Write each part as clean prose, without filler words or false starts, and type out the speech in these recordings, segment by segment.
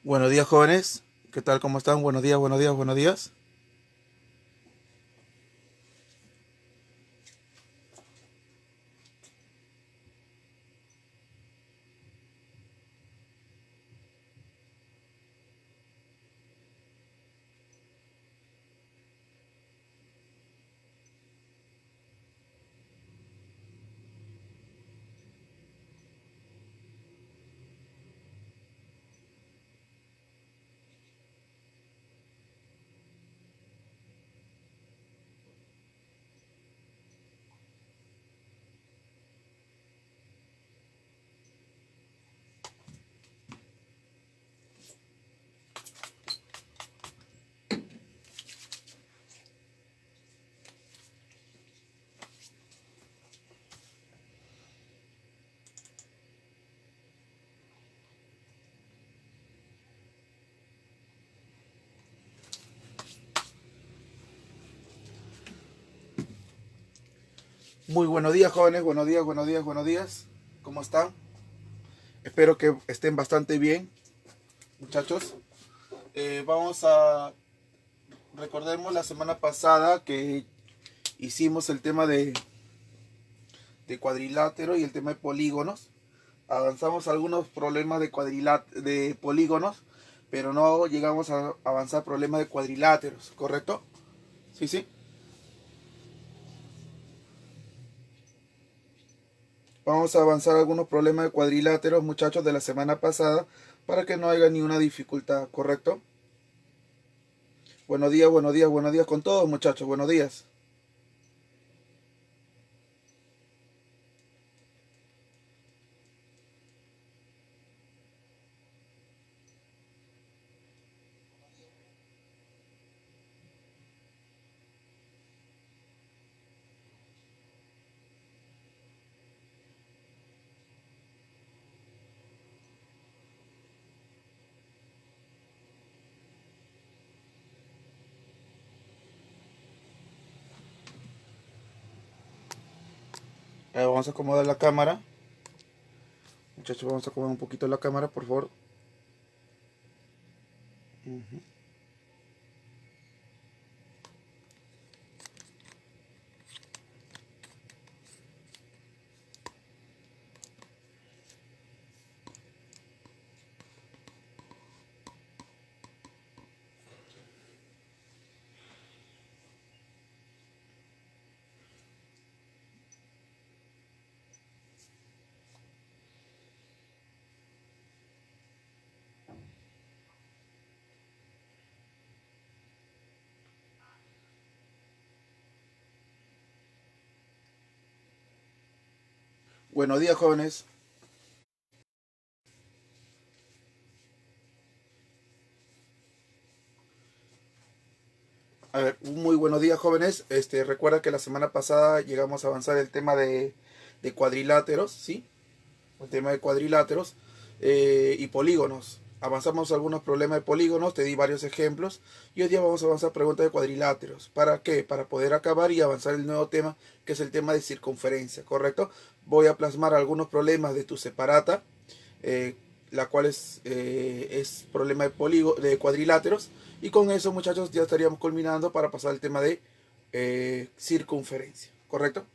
Buenos días, jóvenes. ¿Qué tal? ¿Cómo están? Buenos días, buenos días, buenos días. Muy buenos días, jóvenes. Buenos días, buenos días, buenos días. ¿Cómo están? Espero que estén bastante bien, muchachos. Vamos a... Recordemos la semana pasada que hicimos el tema de cuadrilátero y el tema de polígonos. Avanzamos algunos problemas de polígonos, pero no llegamos a avanzar problemas de cuadriláteros, ¿correcto? Sí, sí. Vamos a avanzar algunos problemas de cuadriláteros, muchachos, de la semana pasada para que no haya ni una dificultad, ¿correcto? Buenos días, buenos días, buenos días con todos, muchachos, buenos días. Vamos a acomodar la cámara. Muchachos, vamos a acomodar un poquito la cámara, por favor. Ujú. Buenos días, jóvenes. A ver, muy buenos días, jóvenes. Recuerda que la semana pasada llegamos a avanzar el tema de cuadriláteros, ¿sí? El tema de cuadriláteros y polígonos. Avanzamos algunos problemas de polígonos, te di varios ejemplos y hoy día vamos a avanzar preguntas de cuadriláteros. ¿Para qué? Para poder acabar y avanzar el nuevo tema, que es el tema de circunferencia, ¿correcto? Voy a plasmar algunos problemas de tu separata, eh, la cual es problema de cuadriláteros, y con eso, muchachos, ya estaríamos culminando para pasar al tema de circunferencia, ¿correcto?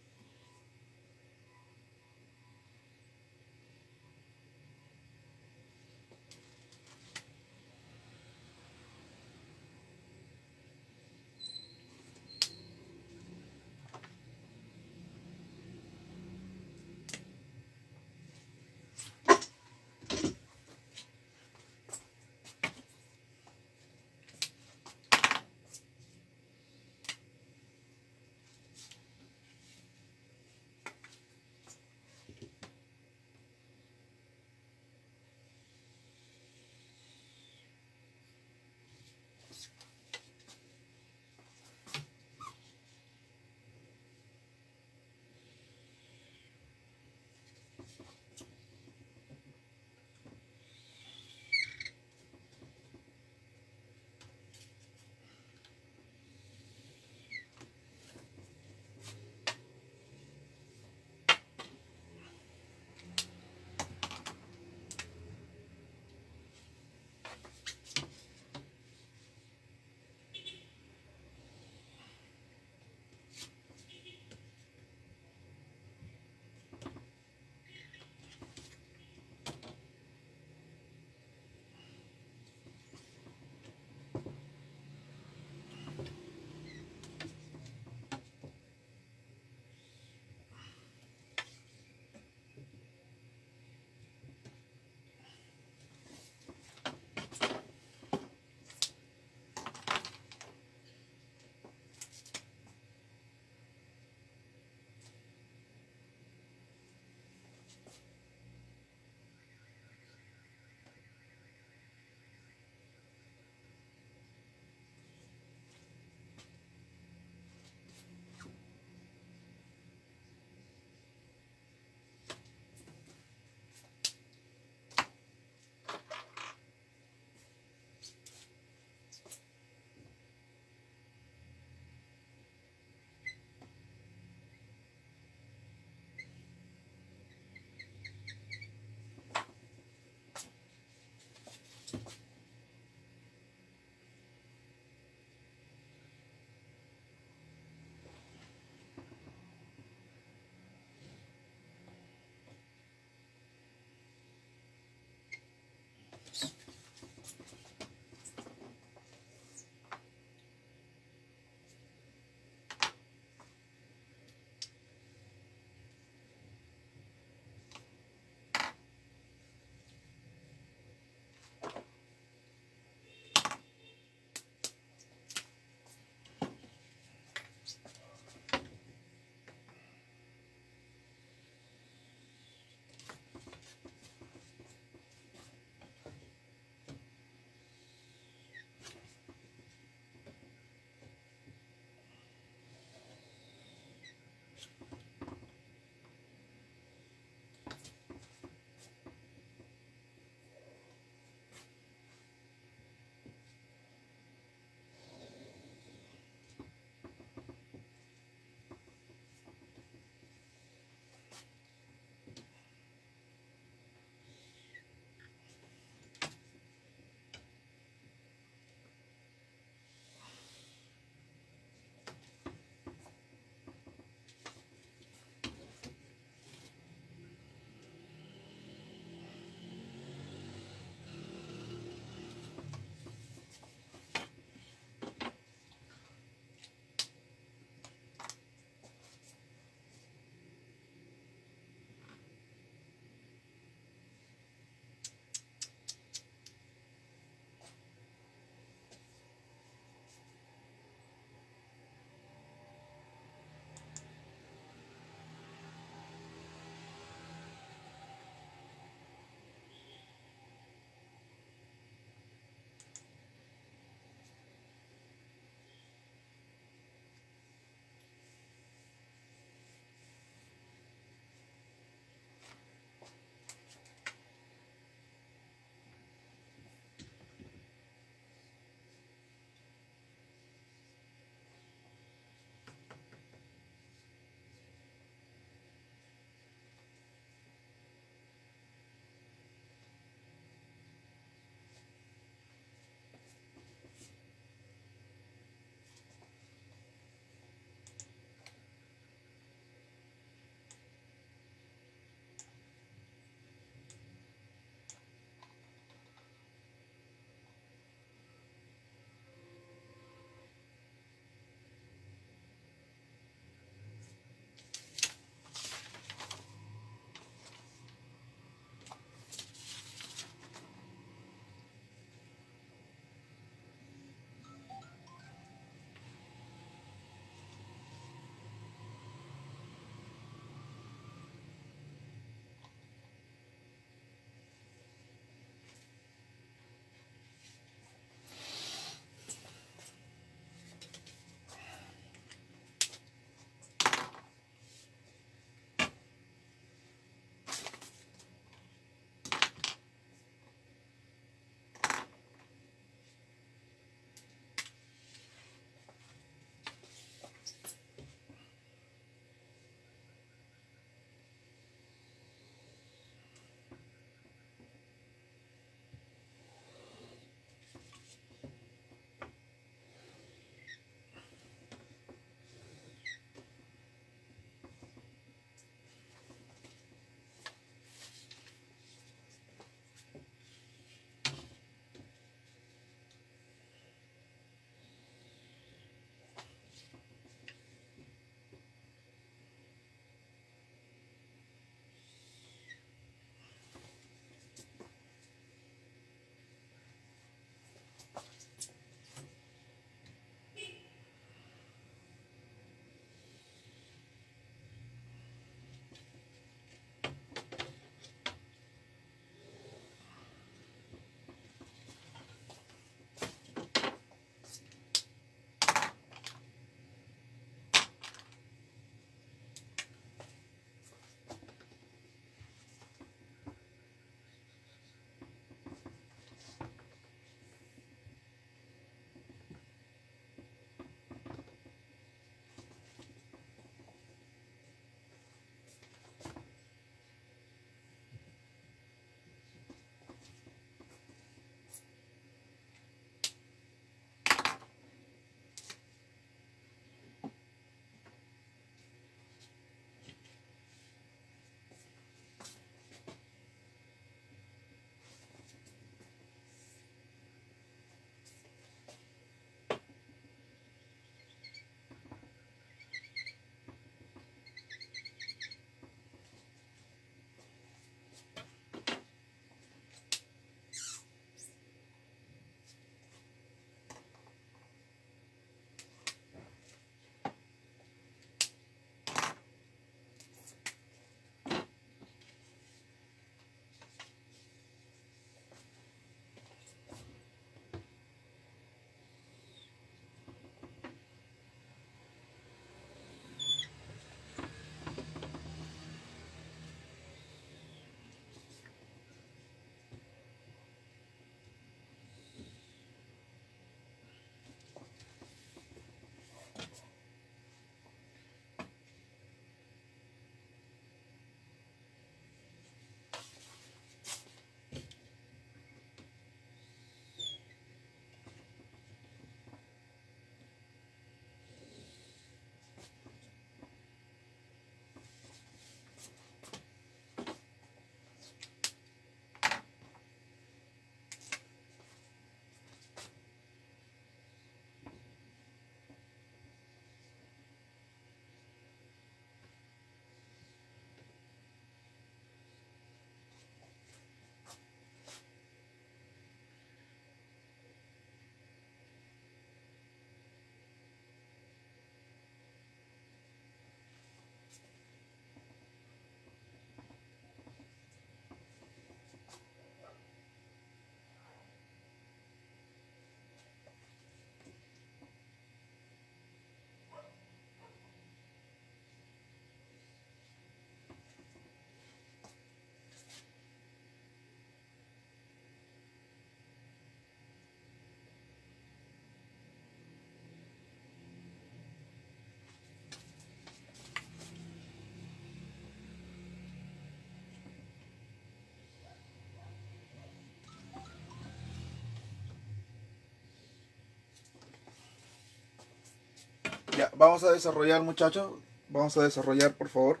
Ya, vamos a desarrollar, muchachos. Vamos a desarrollar, por favor.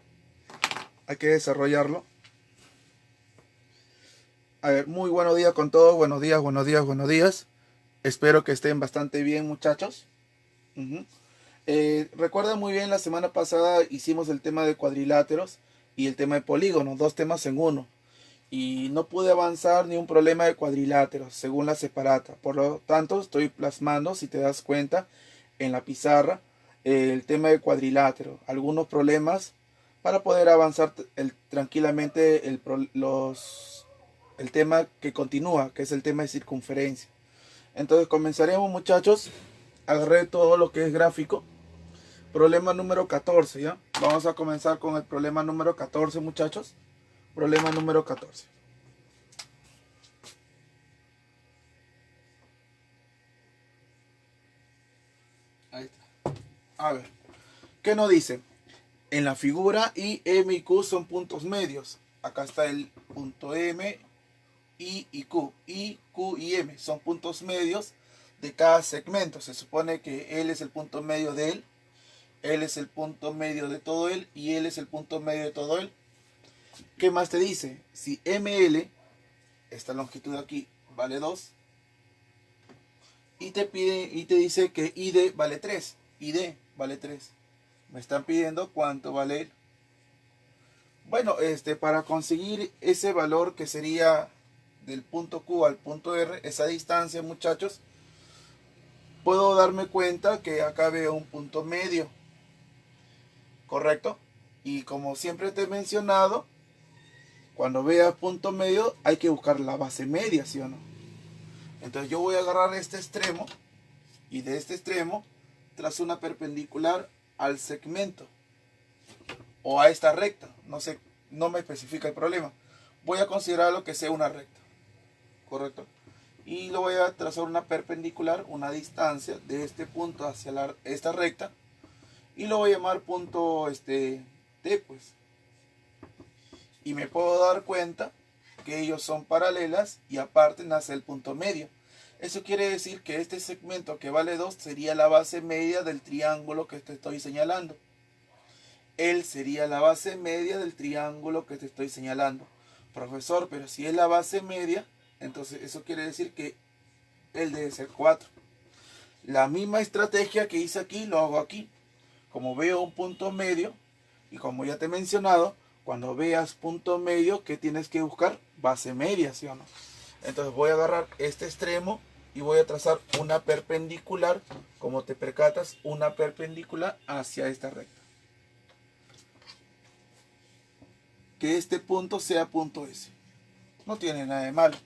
Hay que desarrollarlo. A ver, muy buenos días con todos. Buenos días, buenos días, buenos días. Espero que estén bastante bien, muchachos. Recuerda muy bien, la semana pasada hicimos el tema de cuadriláteros y el tema de polígonos, dos temas en uno. Y no pude avanzar ni un problema de cuadriláteros, según la separata. Por lo tanto, estoy plasmando, si te das cuenta, en la pizarra, el tema de cuadrilátero. Algunos problemas para poder avanzar tranquilamente el tema que continúa, que es el tema de circunferencia. Entonces comenzaremos, muchachos. Agarré todo lo que es gráfico. Problema número 14, ¿ya? Vamos a comenzar con el problema número 14, muchachos. Problema número 14. Ahí está. A ver, ¿qué nos dice? En la figura I, M y Q son puntos medios. Acá está el punto M, I y Q. I, Q y M son puntos medios de cada segmento. Se supone que L es el punto medio de él, L es el punto medio de todo él y L es el punto medio de todo él. ¿Qué más te dice? Si ML, esta longitud de aquí, vale 2, y te dice que ID vale 3. ID vale 3. Me están pidiendo cuánto vale él. Bueno, para conseguir ese valor que sería del punto Q al punto R, esa distancia, muchachos, puedo darme cuenta que acá veo un punto medio, ¿correcto? Y como siempre te he mencionado, cuando veas punto medio hay que buscar la base media, ¿sí o no? Entonces yo voy a agarrar este extremo y de este extremo trazo una perpendicular al segmento o a esta recta. No sé, no me especifica el problema. Voy a considerarlo que sea una recta, ¿correcto? Y lo voy a trazar una perpendicular, una distancia de este punto hacia esta recta, y lo voy a llamar punto T, pues. Y me puedo dar cuenta que ellos son paralelas y aparte nace el punto medio. Eso quiere decir que este segmento que vale 2 sería la base media del triángulo que te estoy señalando. Él sería la base media del triángulo que te estoy señalando. Profesor, pero si es la base media, entonces eso quiere decir que él debe ser 4. La misma estrategia que hice aquí, lo hago aquí. Como veo un punto medio, y como ya te he mencionado, cuando veas punto medio, ¿qué tienes que buscar? Base media, ¿sí o no? Entonces voy a agarrar este extremo y voy a trazar una perpendicular, como te percatas, una perpendicular hacia esta recta. Que este punto sea punto S. No tiene nada de malo.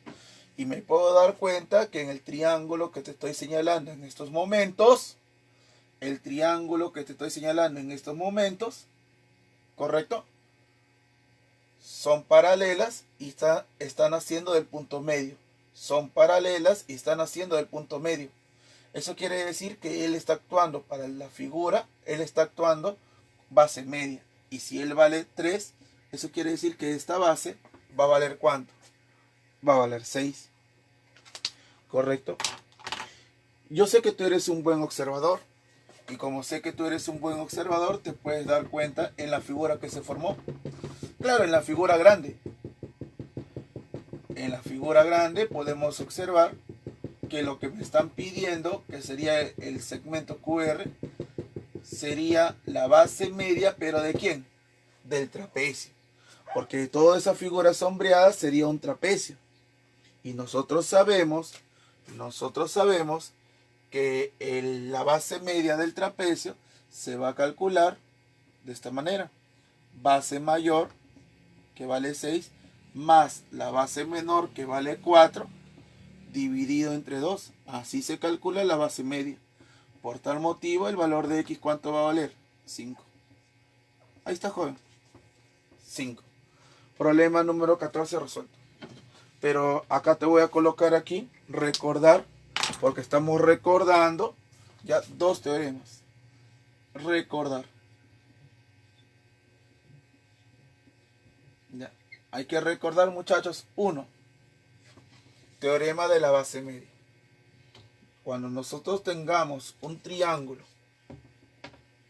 Y me puedo dar cuenta que en el triángulo que te estoy señalando en estos momentos, ¿correcto? Son paralelas y están haciendo del punto medio. Son paralelas y están haciendo del punto medio. Eso quiere decir que él está actuando para la figura, él está actuando base media. Y si él vale 3, eso quiere decir que esta base va a valer ¿cuánto? Va a valer 6. ¿Correcto? Yo sé que tú eres un buen observador. Y como sé que tú eres un buen observador, te puedes dar cuenta en la figura que se formó. Claro, en la figura grande. En la figura grande podemos observar que lo que me están pidiendo, que sería el segmento QR, sería la base media, pero ¿de quién? Del trapecio. Porque toda esa figura sombreada sería un trapecio. Y nosotros sabemos que la base media del trapecio se va a calcular de esta manera. Base mayor, que vale 6, más la base menor, que vale 4, dividido entre 2. Así se calcula la base media. Por tal motivo, el valor de x, ¿cuánto va a valer? 5. Ahí está, joven. 5. Problema número 14 resuelto. Pero acá te voy a colocar aquí, recordar, porque estamos recordando ya dos teoremas. Recordar. Ya. Hay que recordar, muchachos, 1. Teorema de la base media. Cuando nosotros tengamos un triángulo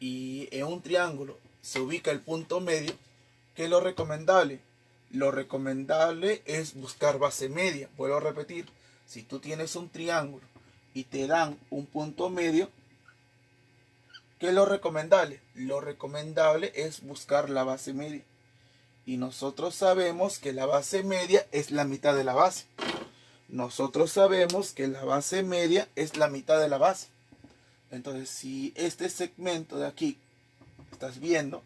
y en un triángulo se ubica el punto medio, ¿qué es lo recomendable? Lo recomendable es buscar base media. Vuelvo a repetir, si tú tienes un triángulo y te dan un punto medio, ¿qué es lo recomendable? Lo recomendable es buscar la base media. Y nosotros sabemos que la base media es la mitad de la base. Nosotros sabemos que la base media es la mitad de la base. Entonces, si este segmento de aquí, estás viendo,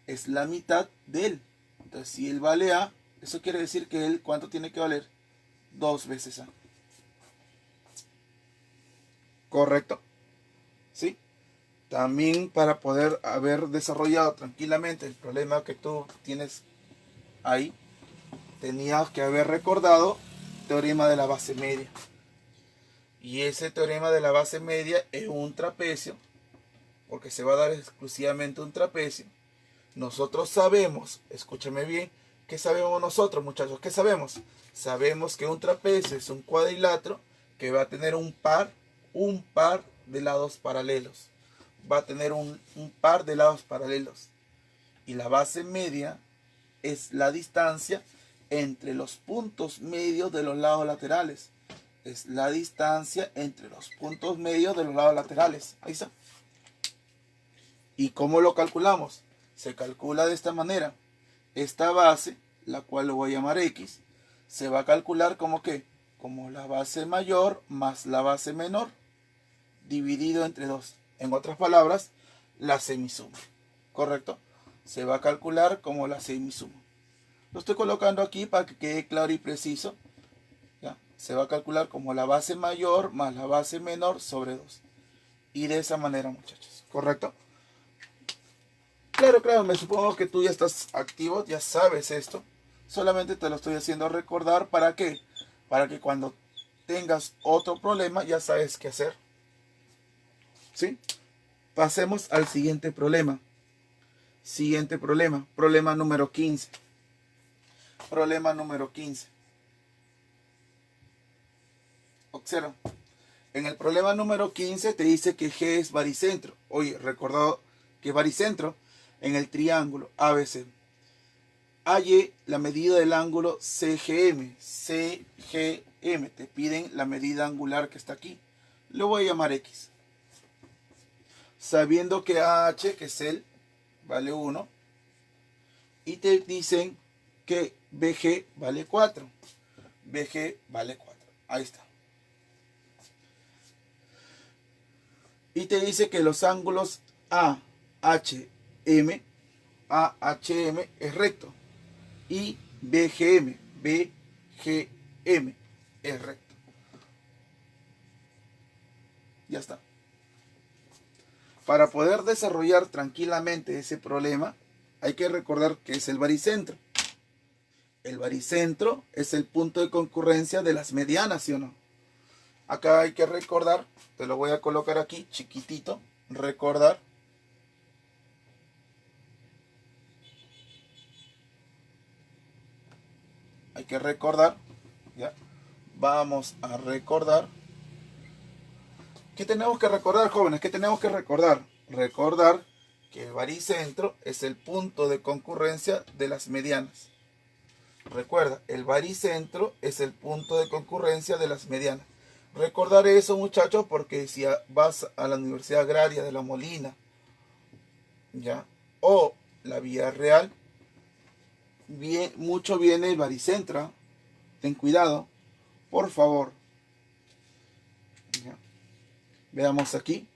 es la mitad de él. Entonces, si él vale A, eso quiere decir que él, ¿cuánto tiene que valer? 2 veces A. ¿Correcto? ¿Sí? También para poder haber desarrollado tranquilamente el problema que tú tienes ahí, tenías que haber recordado el teorema de la base media. Y ese teorema de la base media es un trapecio, porque se va a dar exclusivamente un trapecio. Nosotros sabemos, escúchame bien, ¿qué sabemos nosotros, muchachos? ¿Qué sabemos? Sabemos que un trapecio es un cuadrilátero que va a tener un par de lados paralelos. Va a tener un par de lados paralelos. Y la base media es la distancia entre los puntos medios de los lados laterales. Es la distancia entre los puntos medios de los lados laterales. Ahí está. ¿Y cómo lo calculamos? Se calcula de esta manera. Esta base, la cual lo voy a llamar X, se va a calcular como ¿qué? Como la base mayor más la base menor, dividido entre 2. En otras palabras, la semisuma. ¿Correcto? Se va a calcular como la semisuma. Lo estoy colocando aquí para que quede claro y preciso. ¿Ya? Se va a calcular como la base mayor más la base menor sobre 2. Y de esa manera, muchachos. ¿Correcto? Claro, me supongo que tú ya estás activo, ya sabes esto. Solamente te lo estoy haciendo recordar. ¿Para qué? Para que cuando tengas otro problema ya sabes qué hacer. ¿Sí? Pasemos al siguiente problema. Siguiente problema. Problema número 15. Problema número 15. Observa. En el problema número 15 te dice que G es baricentro. Oye, recordado que es baricentro en el triángulo ABC. Halle la medida del ángulo CGM. CGM. Te piden la medida angular que está aquí. Lo voy a llamar X. Sabiendo que AH, que es él, vale 1. Y te dicen que BG vale 4. BG vale 4. Ahí está. Y te dice que los ángulos AHM es recto. Y BGM es recto. Ya está. Para poder desarrollar tranquilamente ese problema, hay que recordar que es el baricentro. El baricentro es el punto de concurrencia de las medianas, ¿sí o no? Acá hay que recordar, te lo voy a colocar aquí, chiquitito, recordar. Hay que recordar, ¿ya? Vamos a recordar. ¿Qué tenemos que recordar, jóvenes? ¿Qué tenemos que recordar? Recordar que el baricentro es el punto de concurrencia de las medianas. Recuerda, el baricentro es el punto de concurrencia de las medianas. Recordar eso, muchachos, porque si vas a la Universidad Agraria de La Molina, ¿ya? O la Villarreal, mucho viene el baricentro. Ten cuidado, por favor. ¿Ya? Veamos aquí.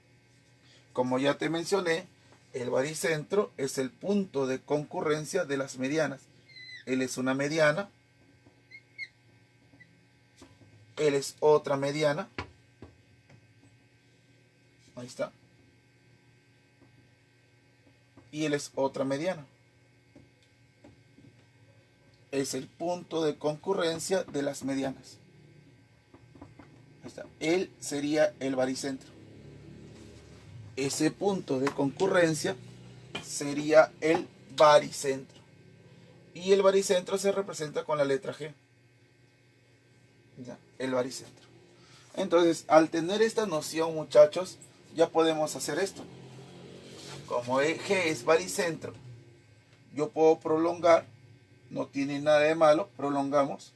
Como ya te mencioné, el baricentro es el punto de concurrencia de las medianas. Él es una mediana. Él es otra mediana. Ahí está. Y él es otra mediana. Es el punto de concurrencia de las medianas. Ahí está. Él sería el baricentro. Ese punto de concurrencia sería el baricentro. Y el baricentro se representa con la letra G. ¿Ya? El baricentro. Entonces, al tener esta noción, muchachos, ya podemos hacer esto. como G es baricentro, yo puedo prolongar, no tiene nada de malo, prolongamos,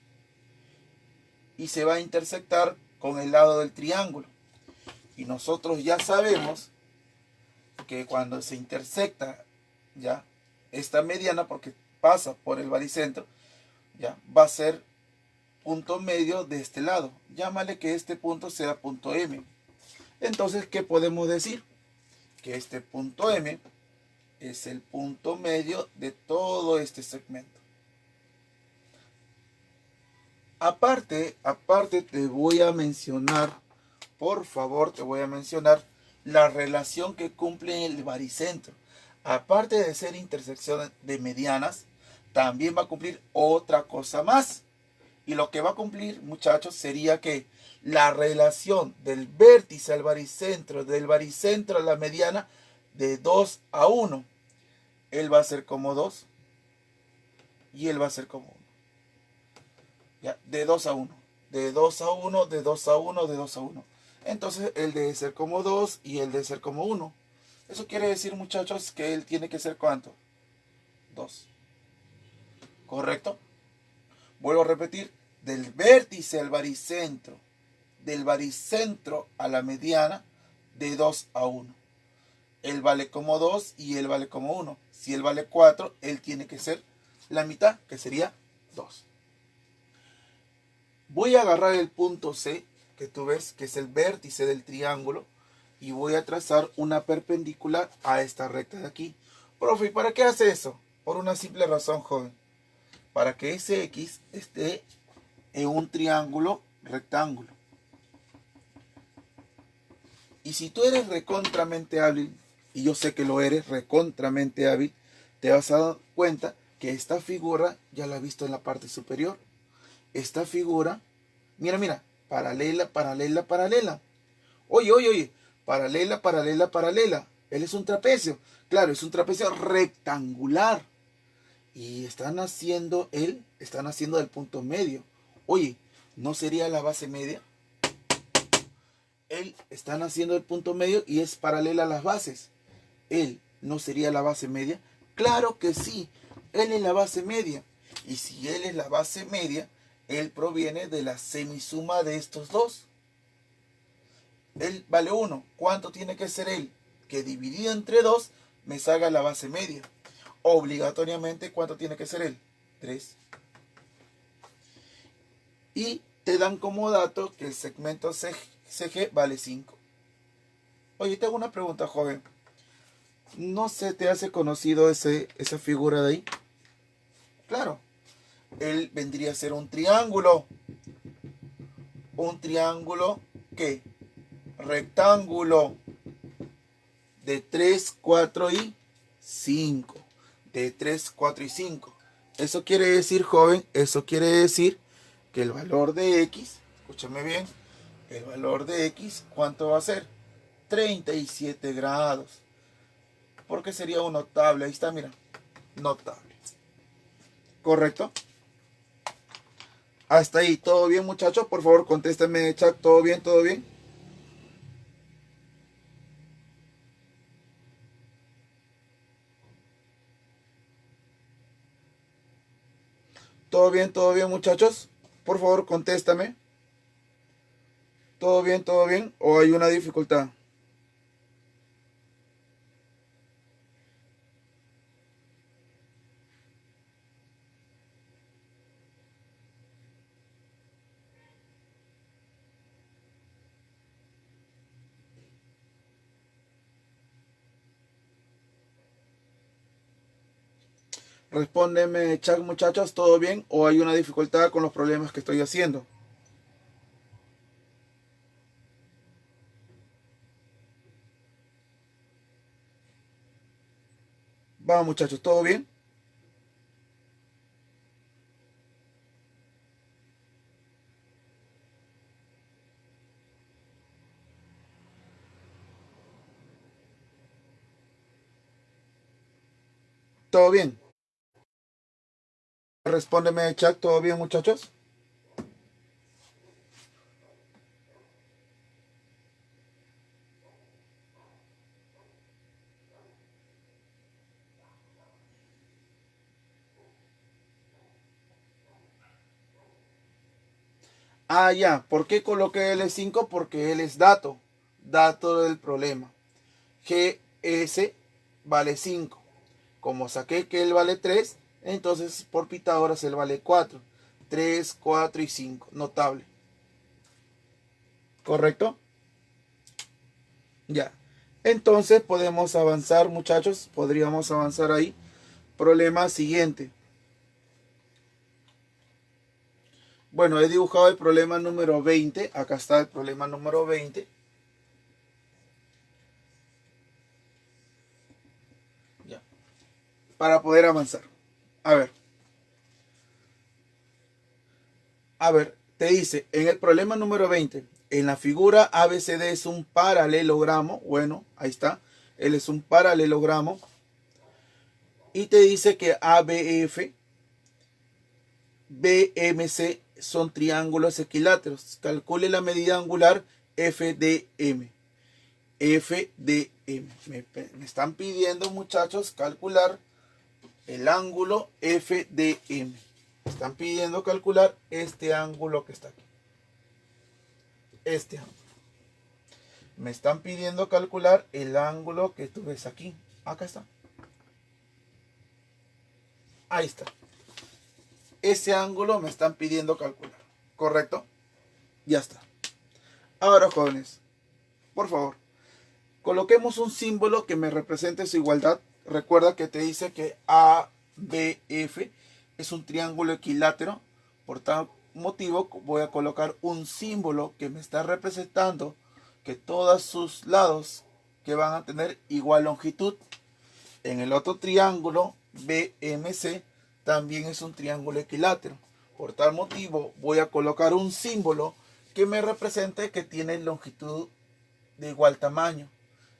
y se va a intersectar con el lado del triángulo. Y nosotros ya sabemos que cuando se intersecta ya esta mediana, porque pasa por el baricentro, ya va a ser punto medio de este lado. Llámale que este punto sea punto M. Entonces, ¿qué podemos decir? Que este punto M es el punto medio de todo este segmento. Aparte te voy a mencionar, por favor, te voy a mencionar la relación que cumple el baricentro. Aparte de ser intersección de medianas, también va a cumplir otra cosa más. Y lo que va a cumplir, muchachos, sería que la relación del vértice al baricentro, del baricentro a la mediana, de 2 a 1. Él va a ser como 2 y él va a ser como 1. ¿Ya? De 2 a 1. De 2 a 1, de 2 a 1, de 2 a 1. Entonces él debe ser como 2 y él debe ser como 1. Eso quiere decir, muchachos, que él tiene que ser ¿cuánto? 2. ¿Correcto? Vuelvo a repetir. Del vértice al baricentro, del baricentro a la mediana, de 2 a 1. Él vale como 2 y él vale como 1. Si él vale 4, él tiene que ser la mitad, que sería 2. Voy a agarrar el punto C, que tú ves que es el vértice del triángulo, y voy a trazar una perpendicular a esta recta de aquí. Profe, ¿y para qué hace eso? Por una simple razón, joven. Para que ese X esté en un triángulo rectángulo. Y si tú eres recontramente hábil, y yo sé que lo eres, recontramente hábil, te vas a dar cuenta que esta figura ya la has visto en la parte superior. Esta figura, mira, paralela, paralela, paralela. Oye, paralela, paralela, paralela. Él es un trapecio. Claro, es un trapecio rectangular. Y están haciendo del punto medio. Oye, ¿no sería la base media? Él están haciendo el punto medio y es paralela a las bases. Él no sería la base media. Claro que sí, él es la base media. Y si él es la base media, él proviene de la semisuma de estos dos. Él vale 1. ¿Cuánto tiene que ser él? Que dividido entre 2 me salga la base media. Obligatoriamente, ¿cuánto tiene que ser él? 3. Y te dan como dato que el segmento CG vale 5. Oye, te hago una pregunta, joven. ¿No se te hace conocido esa figura de ahí? Claro. Él vendría a ser un triángulo. ¿Un triángulo qué? Rectángulo. De 3, 4 y 5. De 3, 4 y 5. Eso quiere decir, joven, eso quiere decir que el valor de X, escúchame bien, el valor de X, ¿cuánto va a ser? 37 grados. Porque sería un notable. Ahí está, mira. Notable. ¿Correcto? Hasta ahí. ¿Todo bien, muchachos? Por favor, contéstenme en el chat. ¿Todo bien? ¿Todo bien? ¿Todo bien? ¿Todo bien, muchachos? Por favor, contéstame. ¿Todo bien? ¿Todo bien? ¿O hay una dificultad? Respóndeme, chat, muchachos, ¿todo bien? ¿O hay una dificultad con los problemas que estoy haciendo? Vamos, muchachos, ¿todo bien? ¿Todo bien? Respóndeme, chat, ¿todo bien, muchachos? Ah, ya. ¿Por qué coloqué L5? Porque L es dato. Dato del problema. GS vale 5. Como saqué que él vale 3, entonces por Pitágoras él vale 4. 3, 4 y 5. Notable. ¿Correcto? Ya. Entonces podemos avanzar, muchachos. Podríamos avanzar ahí. Problema siguiente. Bueno, he dibujado el problema número 20. Acá está el problema número 20. Ya. Para poder avanzar. A ver. A ver, te dice, en el problema número 20, en la figura ABCD es un paralelogramo. Bueno, ahí está. Él es un paralelogramo. Y te dice que ABF, BMC son triángulos equiláteros. Calcule la medida angular FDM. FDM. Me están pidiendo, muchachos, calcular el ángulo FDM. Me están pidiendo calcular este ángulo que está aquí. Este ángulo. Me están pidiendo calcular el ángulo que tú ves aquí. Acá está. Ahí está. Ese ángulo me están pidiendo calcular. ¿Correcto? Ya está. Ahora, jóvenes, por favor, coloquemos un símbolo que me represente su igualdad. Recuerda que te dice que ABF es un triángulo equilátero. Por tal motivo voy a colocar un símbolo que me está representando que todos sus lados que van a tener igual longitud. En el otro triángulo BMC también es un triángulo equilátero. Por tal motivo voy a colocar un símbolo que me represente que tiene longitud de igual tamaño.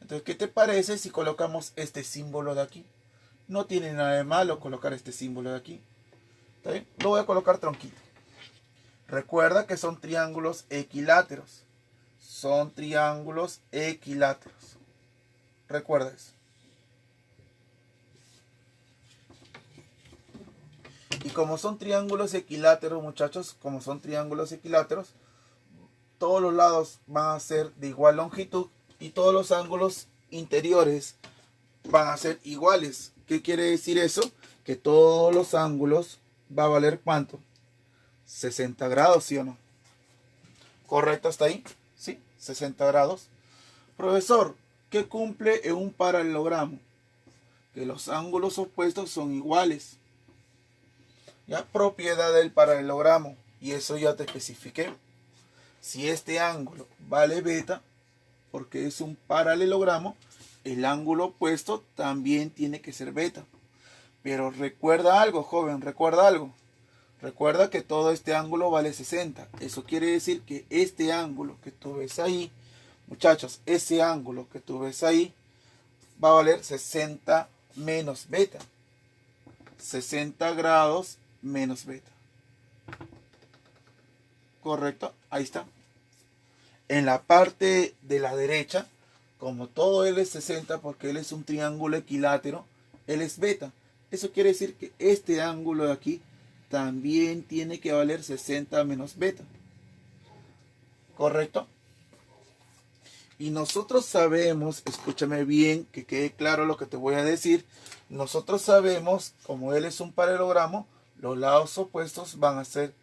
Entonces, ¿qué te parece si colocamos este símbolo de aquí? No tiene nada de malo colocar este símbolo de aquí. ¿Está bien? Lo voy a colocar tronquito. Recuerda que son triángulos equiláteros. Son triángulos equiláteros. Recuerda eso. Y como son triángulos equiláteros, muchachos, como son triángulos equiláteros, todos los lados van a ser de igual longitud y todos los ángulos interiores van a ser iguales. ¿Qué quiere decir eso? Que todos los ángulos va a valer ¿cuánto? 60 grados, ¿sí o no? ¿Correcto hasta ahí? Sí, 60 grados. Profesor, ¿qué cumple en un paralelogramo? Que los ángulos opuestos son iguales. Ya, propiedad del paralelogramo. Y eso ya te especifiqué. Si este ángulo vale beta, porque es un paralelogramo, el ángulo opuesto también tiene que ser beta. Pero recuerda algo, joven, recuerda algo. Recuerda que todo este ángulo vale 60. Eso quiere decir que este ángulo que tú ves ahí, muchachos, ese ángulo que tú ves ahí va a valer 60 menos beta. 60 grados menos beta. ¿Correcto? Ahí está. En la parte de la derecha, como todo él es 60 porque él es un triángulo equilátero, él es beta. Eso quiere decir que este ángulo de aquí también tiene que valer 60 menos beta. ¿Correcto? Y nosotros sabemos, escúchame bien, que quede claro lo que te voy a decir. Nosotros sabemos, como él es un paralelogramo, los lados opuestos van a ser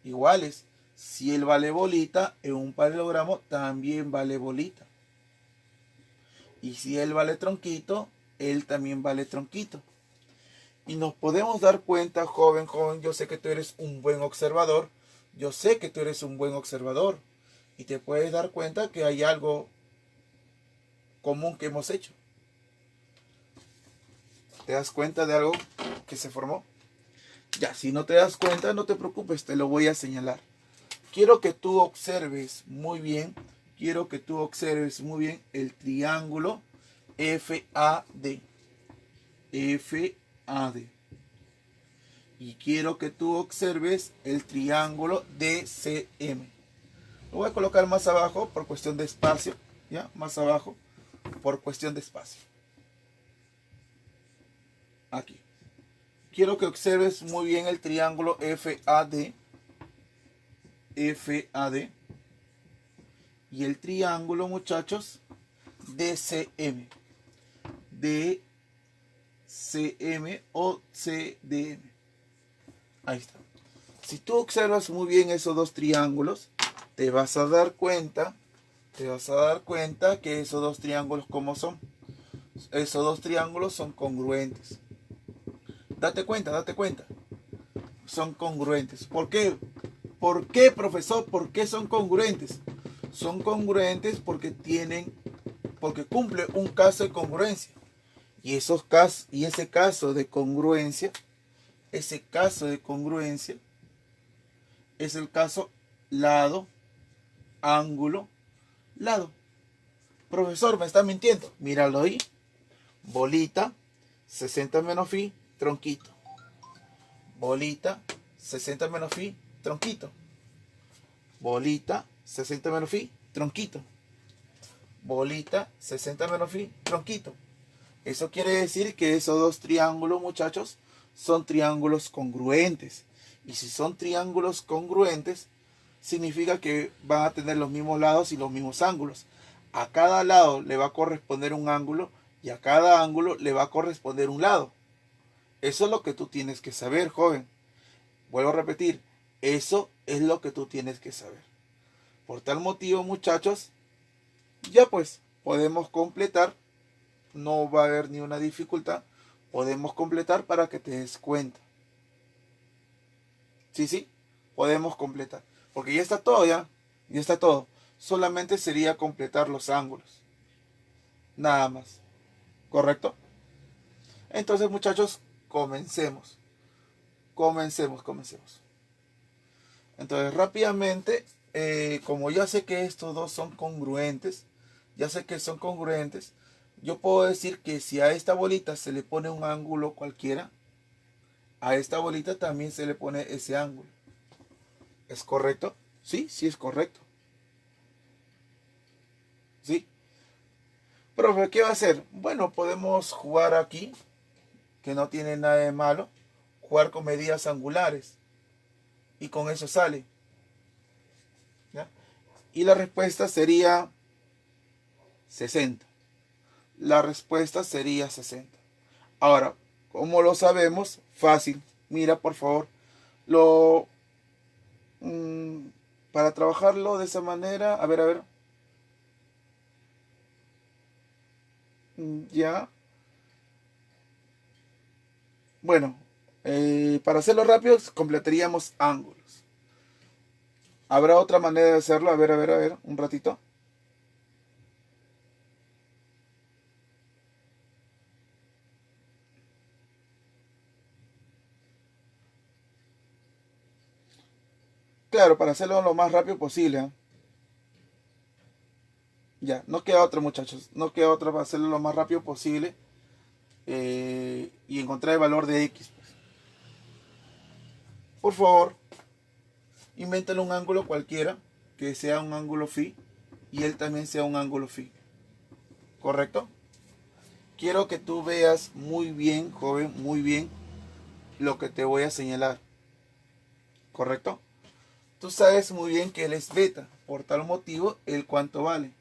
iguales. Si él vale bolita, en un paralelogramo también vale bolita. Y si él vale tronquito, él también vale tronquito. Y nos podemos dar cuenta, joven, yo sé que tú eres un buen observador. Yo sé que tú eres un buen observador. Y te puedes dar cuenta que hay algo común que hemos hecho. ¿Te das cuenta de algo que se formó? Ya, si no te das cuenta, no te preocupes, te lo voy a señalar. Quiero que tú observes muy bien, el triángulo FAD. FAD. Y quiero que tú observes el triángulo DCM. Lo voy a colocar más abajo por cuestión de espacio. ¿Ya? Más abajo por cuestión de espacio. Aquí. Quiero que observes muy bien el triángulo FAD. CFAD. Y el triángulo, muchachos, DCM. DCM o CDM. Ahí está. Si tú observas muy bien esos dos triángulos, te vas a dar cuenta que esos dos triángulos, ¿cómo son? Esos dos triángulos son congruentes. Date cuenta. Son congruentes. ¿Por qué? ¿Por qué, profesor? ¿Por qué son congruentes? Son congruentes porque cumple un caso de congruencia. Y ese caso de congruencia es el caso lado, ángulo, lado. Profesor, me está mintiendo. Míralo ahí. Bolita, 60 menos phi, tronquito. Bolita, 60 menos phi, tronquito. Bolita, 60 menos phi, tronquito. Bolita, 60 menos phi, tronquito. Eso quiere decir que esos dos triángulos, muchachos, son triángulos congruentes. Y si son triángulos congruentes, significa que van a tener los mismos lados y los mismos ángulos. A cada lado le va a corresponder un ángulo y a cada ángulo le va a corresponder un lado. Eso es lo que tú tienes que saber, joven. Vuelvo a repetir, eso es lo que tú tienes que saber. Por tal motivo, muchachos, ya pues podemos completar. No va a haber ni una dificultad. Podemos completar para que te des cuenta. Sí, podemos completar. Porque ya está todo, ya está todo. Solamente sería completar los ángulos. Nada más. ¿Correcto? Entonces, muchachos, comencemos. Entonces, rápidamente, como ya sé que estos dos son congruentes, yo puedo decir que si a esta bolita se le pone un ángulo cualquiera, a esta bolita también se le pone ese ángulo. ¿Es correcto? Sí es correcto. ¿Sí? Profe, ¿qué va a hacer? Bueno, podemos jugar aquí, que no tiene nada de malo, jugar con medidas angulares. Y con eso sale. ¿Ya? Y la respuesta sería 60. La respuesta sería 60. Ahora, ¿cómo lo sabemos? Fácil. Mira, por favor. Para trabajarlo de esa manera, a ver. Ya. Bueno, para hacerlo rápido, completaríamos ángulos. ¿Habrá otra manera de hacerlo? A ver, un ratito. Claro, para hacerlo lo más rápido posible, ¿eh? Ya, no queda otra, muchachos. No queda otra para hacerlo lo más rápido posible. Y encontrar el valor de X. Pues. Por favor, invéntale un ángulo cualquiera que sea un ángulo phi y él también sea un ángulo phi. ¿Correcto? Quiero que tú veas muy bien, joven, muy bien lo que te voy a señalar. ¿Correcto? Tú sabes muy bien que él es beta. Por tal motivo, ¿él cuánto vale?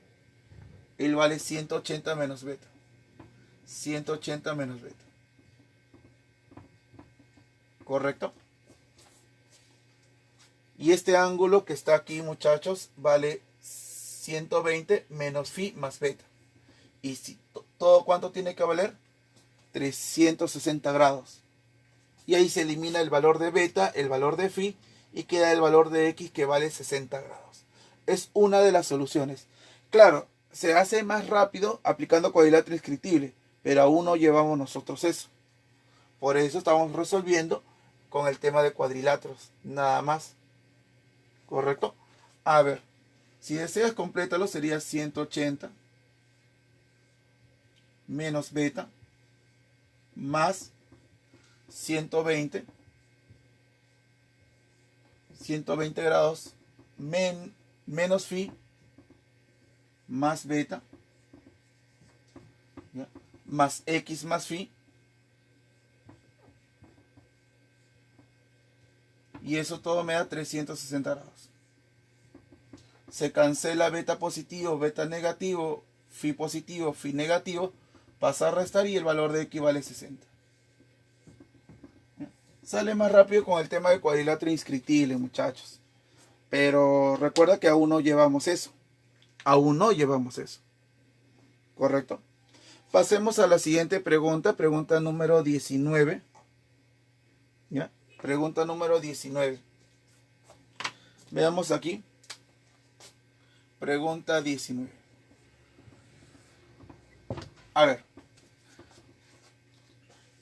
Él vale 180 menos beta. 180 menos beta. ¿Correcto? Y este ángulo que está aquí, muchachos, vale 120 menos phi más beta. Y si todo cuánto tiene que valer? 360 grados. Y ahí se elimina el valor de beta, el valor de phi, y queda el valor de x que vale 60 grados. Es una de las soluciones. Claro, se hace más rápido aplicando cuadrilátero inscriptible, pero aún no llevamos nosotros eso. Por eso estamos resolviendo con el tema de cuadriláteros, nada más. ¿Correcto? A ver, si deseas complétalo sería 180 menos beta más 120 grados menos phi más beta, ¿ya? Más x más phi, y eso todo me da 360 grados. Se cancela beta positivo, beta negativo, phi positivo, phi negativo, pasa a restar y el valor de x vale 60. Sale más rápido con el tema de cuadrilátero inscriptible, muchachos. Pero recuerda que aún no llevamos eso. Aún no llevamos eso. ¿Correcto? Pasemos a la siguiente pregunta. Pregunta número 19. ¿Ya? Pregunta número 19. Veamos aquí. Pregunta 19. A ver.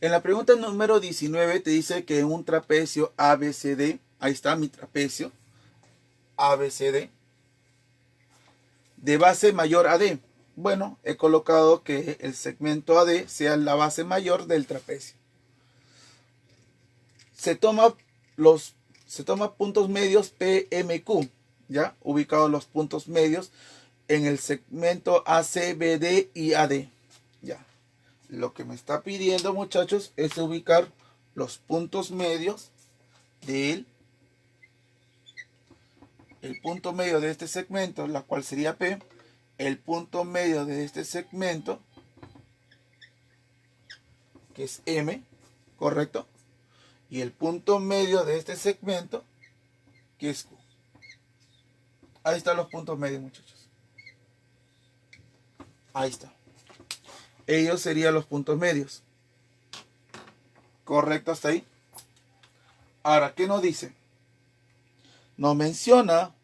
En la pregunta número 19 te dice que en un trapecio ABCD, ahí está mi trapecio, ABCD, de base mayor a D. Bueno, he colocado que el segmento AD sea la base mayor del trapecio. Se toma puntos medios PMQ, ¿ya? Ubicados los puntos medios en el segmento ACBD y AD, ¿ya? Lo que me está pidiendo, muchachos, es ubicar los puntos medios del el punto medio de este segmento, la cual sería P, el punto medio de este segmento, que es M, ¿correcto? Y el punto medio de este segmento, que es Q. Ahí están los puntos medios, muchachos. Ahí está. Ellos serían los puntos medios. ¿Correcto hasta ahí? Ahora, ¿qué nos dice? Nos menciona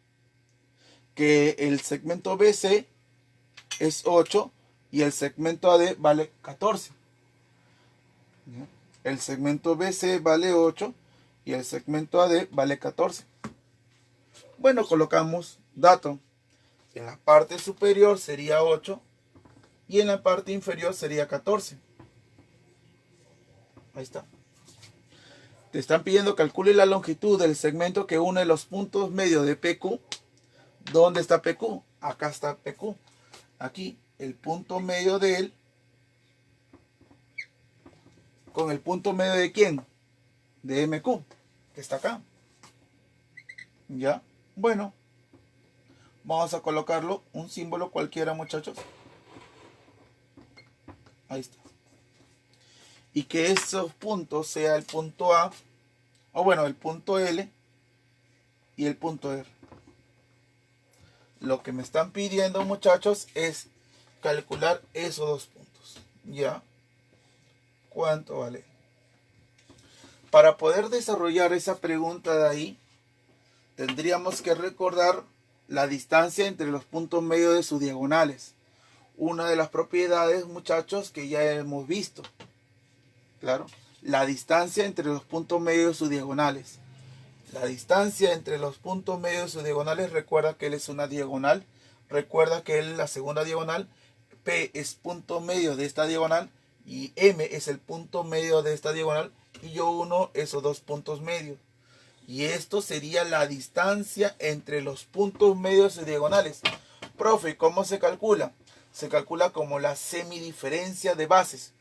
que el segmento BC es 8 y el segmento AD vale 14. El segmento BC vale 8 y el segmento AD vale 14. Bueno, colocamos dato. En la parte superior sería 8 y en la parte inferior sería 14. Ahí está. Te están pidiendo calcule la longitud del segmento que une los puntos medios de PQ. ¿Dónde está PQ? Acá está PQ. Aquí el punto medio de él con el punto medio de quién? De MQ, que está acá. ¿Ya? Bueno, vamos a colocarlo un símbolo cualquiera, muchachos. Ahí está. Y que esos puntos sea el punto A, o bueno, el punto L y el punto R. Lo que me están pidiendo, muchachos, es calcular esos dos puntos. ¿Ya? ¿Cuánto vale? Para poder desarrollar esa pregunta de ahí, tendríamos que recordar la distancia entre los puntos medios de sus diagonales. Una de las propiedades, muchachos, que ya hemos visto. Claro, la distancia entre los puntos medios de sus diagonales. La distancia entre los puntos medios de sus diagonales, recuerda que él es una diagonal. Recuerda que él es la segunda diagonal. P es punto medio de esta diagonal y M es el punto medio de esta diagonal. Y yo uno esos dos puntos medios. Y esto sería la distancia entre los puntos medios de diagonales. Profe, ¿cómo se calcula? Se calcula como la semidiferencia de bases.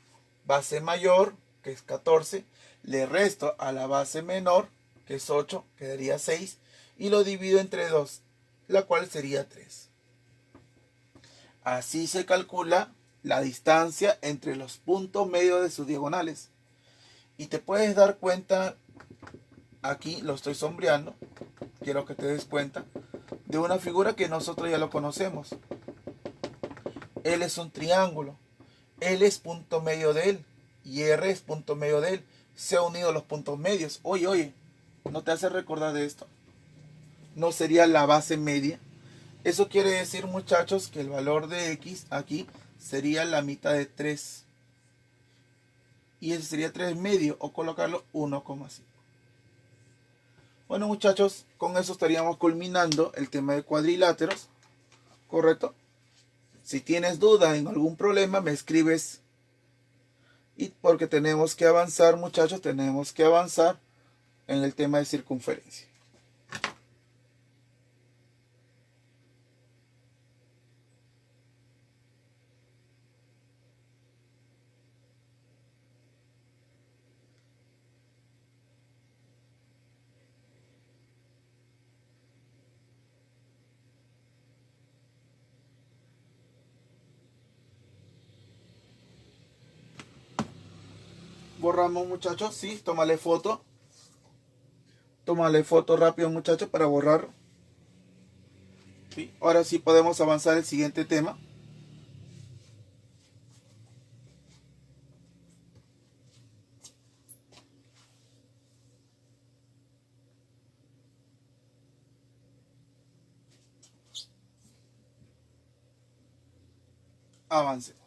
Base mayor, que es 14, le resto a la base menor, que es 8, quedaría 6, y lo divido entre 2, la cual sería 3. Así se calcula la distancia entre los puntos medios de sus diagonales. Y te puedes dar cuenta, aquí lo estoy sombreando, quiero que te des cuenta, de una figura que nosotros ya lo conocemos. Él es un triángulo, L es punto medio de él, y R es punto medio de él. Se han unido los puntos medios. Oye, ¿no te hace recordar de esto? ¿No sería la base media? Eso quiere decir, muchachos, que el valor de X aquí sería la mitad de 3. Y ese sería 3 medio, o colocarlo 1,5. Bueno, muchachos, con eso estaríamos culminando el tema de cuadriláteros. ¿Correcto? Si tienes duda en algún problema, me escribes. Y porque tenemos que avanzar, muchachos, tenemos que avanzar en el tema de circunferencia. Borramos, muchachos, sí, tómale foto. Tómale foto rápido, muchachos, para borrar. ¿Sí? Ahora sí podemos avanzar al siguiente tema. Avancemos.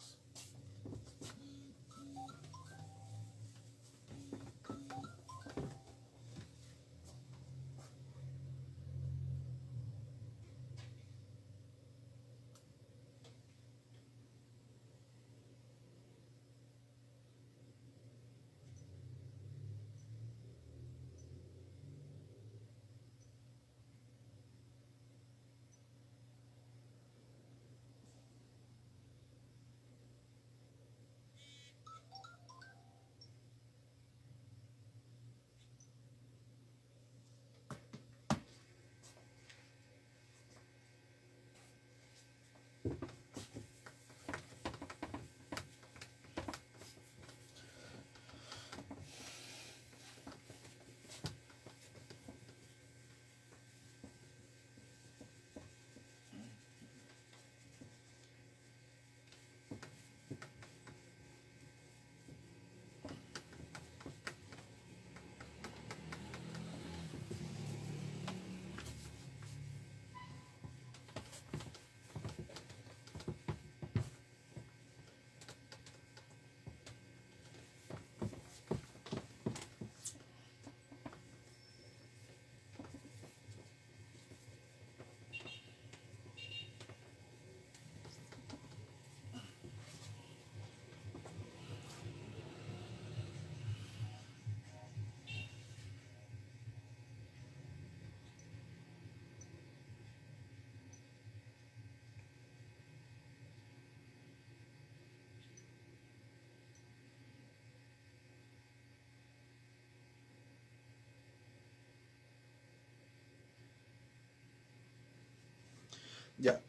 Ya.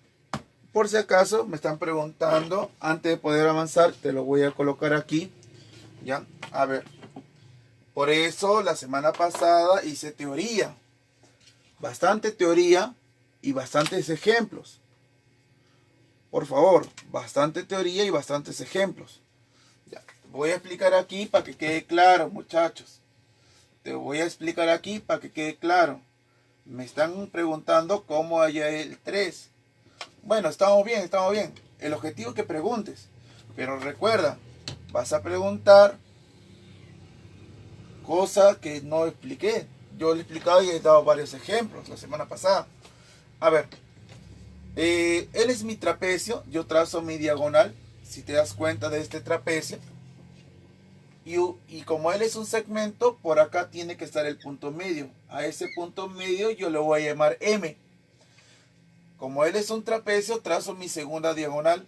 Por si acaso me están preguntando, antes de poder avanzar, te lo voy a colocar aquí. Ya. A ver. Por eso la semana pasada hice teoría. Bastante teoría y bastantes ejemplos. Por favor, bastante teoría y bastantes ejemplos. Ya. Voy a explicar aquí para que quede claro, muchachos. Te voy a explicar aquí para que quede claro. Me están preguntando cómo haya el 3. Bueno, estamos bien, estamos bien. El objetivo es que preguntes. Pero recuerda, vas a preguntar cosas que no expliqué. Yo le he explicado y he dado varios ejemplos la semana pasada. A ver, él es mi trapecio. Yo trazo mi diagonal. Si te das cuenta de este trapecio. Y como él es un segmento, por acá tiene que estar el punto medio. A ese punto medio yo le voy a llamar M. Como él es un trapecio, trazo mi segunda diagonal.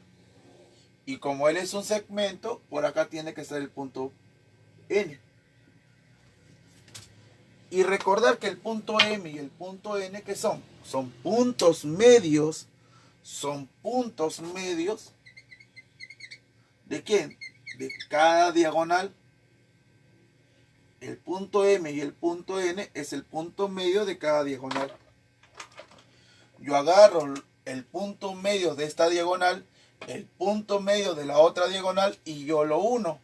Y como él es un segmento, por acá tiene que estar el punto N. Y recordar que el punto M y el punto N, ¿qué son? Son puntos medios. Son puntos medios. ¿De quién? De cada diagonal. El punto M y el punto N es el punto medio de cada diagonal. Yo agarro el punto medio de esta diagonal, el punto medio de la otra diagonal y yo lo uno.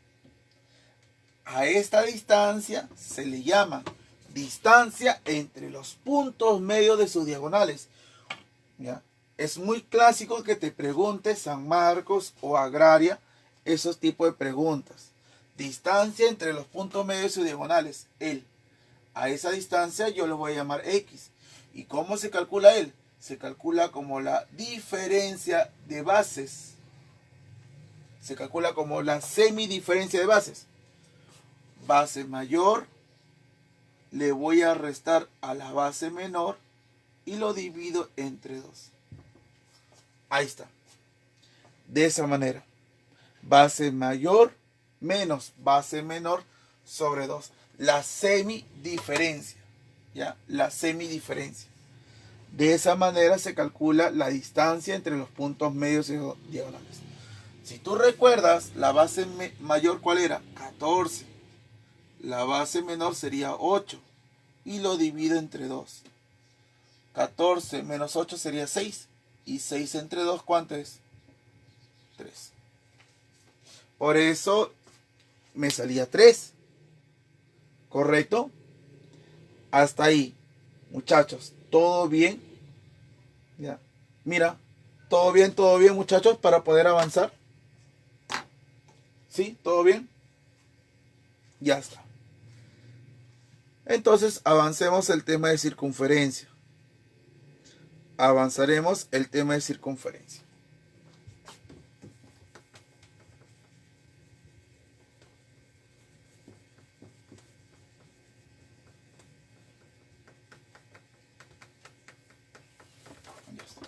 A esta distancia se le llama distancia entre los puntos medios de sus diagonales. ¿Ya? Es muy clásico que te pregunte San Marcos o Agraria esos tipos de preguntas. Distancia entre los puntos medios de sus diagonales. A esa distancia yo lo voy a llamar X. ¿Y cómo se calcula él? Se calcula como la diferencia de bases. Se calcula como la semidiferencia de bases. Base mayor le voy a restar a la base menor y lo divido entre 2. Ahí está. De esa manera. Base mayor menos base menor sobre 2. La semidiferencia. ¿Ya? La semidiferencia. De esa manera se calcula la distancia entre los puntos medios y diagonales. Si tú recuerdas, la base mayor, ¿cuál era? 14. La base menor sería 8 y lo divido entre 2. 14 menos 8 sería 6. Y 6 entre 2, ¿cuánto es? 3. Por eso me salía 3. ¿Correcto? Hasta ahí. Muchachos, ¿todo bien? Ya. Mira, todo bien, muchachos, para poder avanzar. ¿Sí? ¿Todo bien? Ya está. Entonces, avancemos el tema de circunferencia. Avanzaremos el tema de circunferencia. Ya está.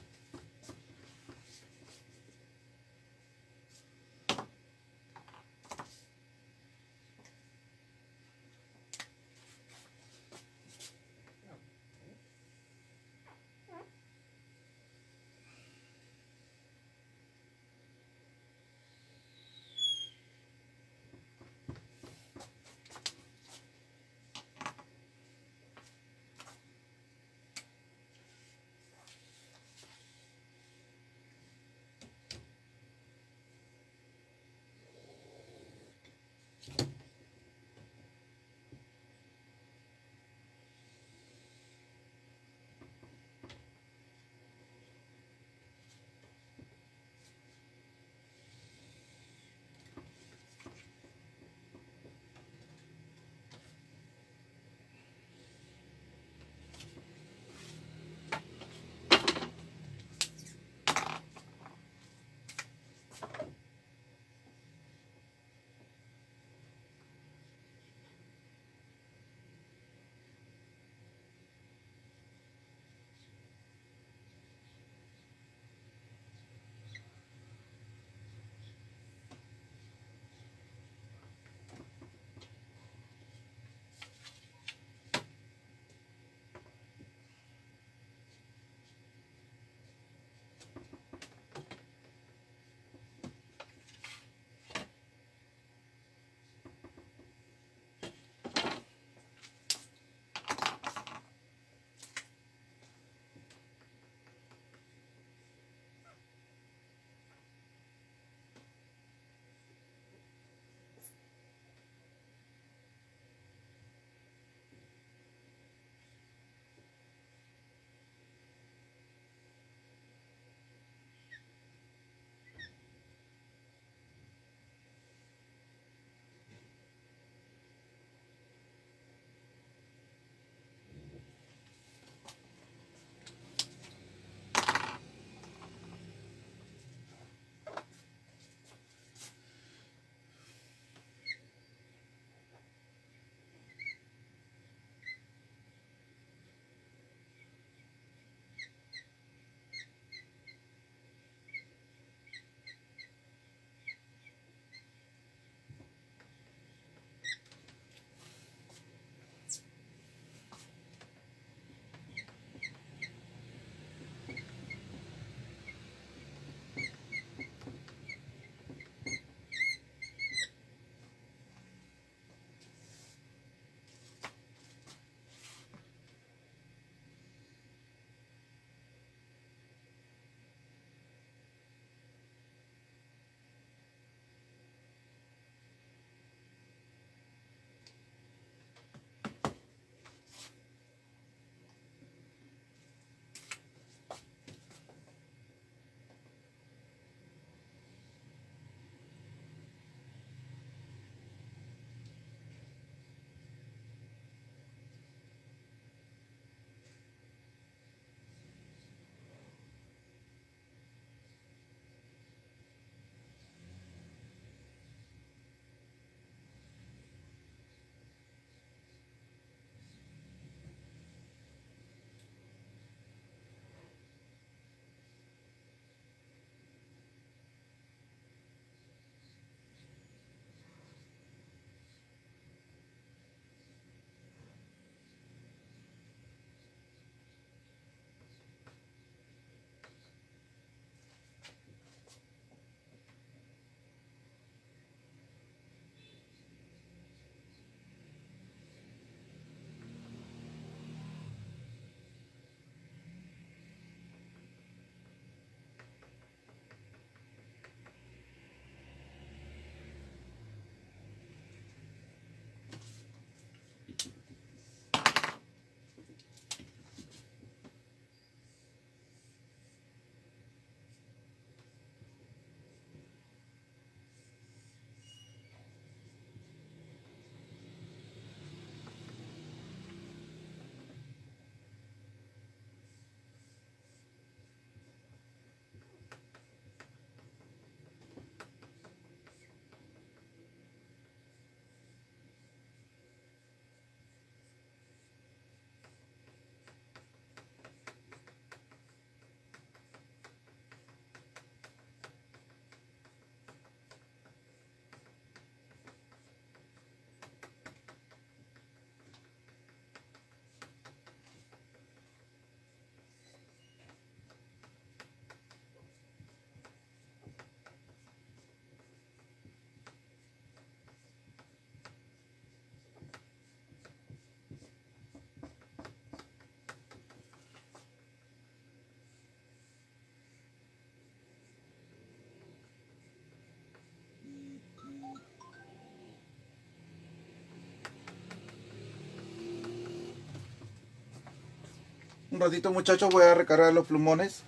Un ratito, muchachos, voy a recargar los plumones.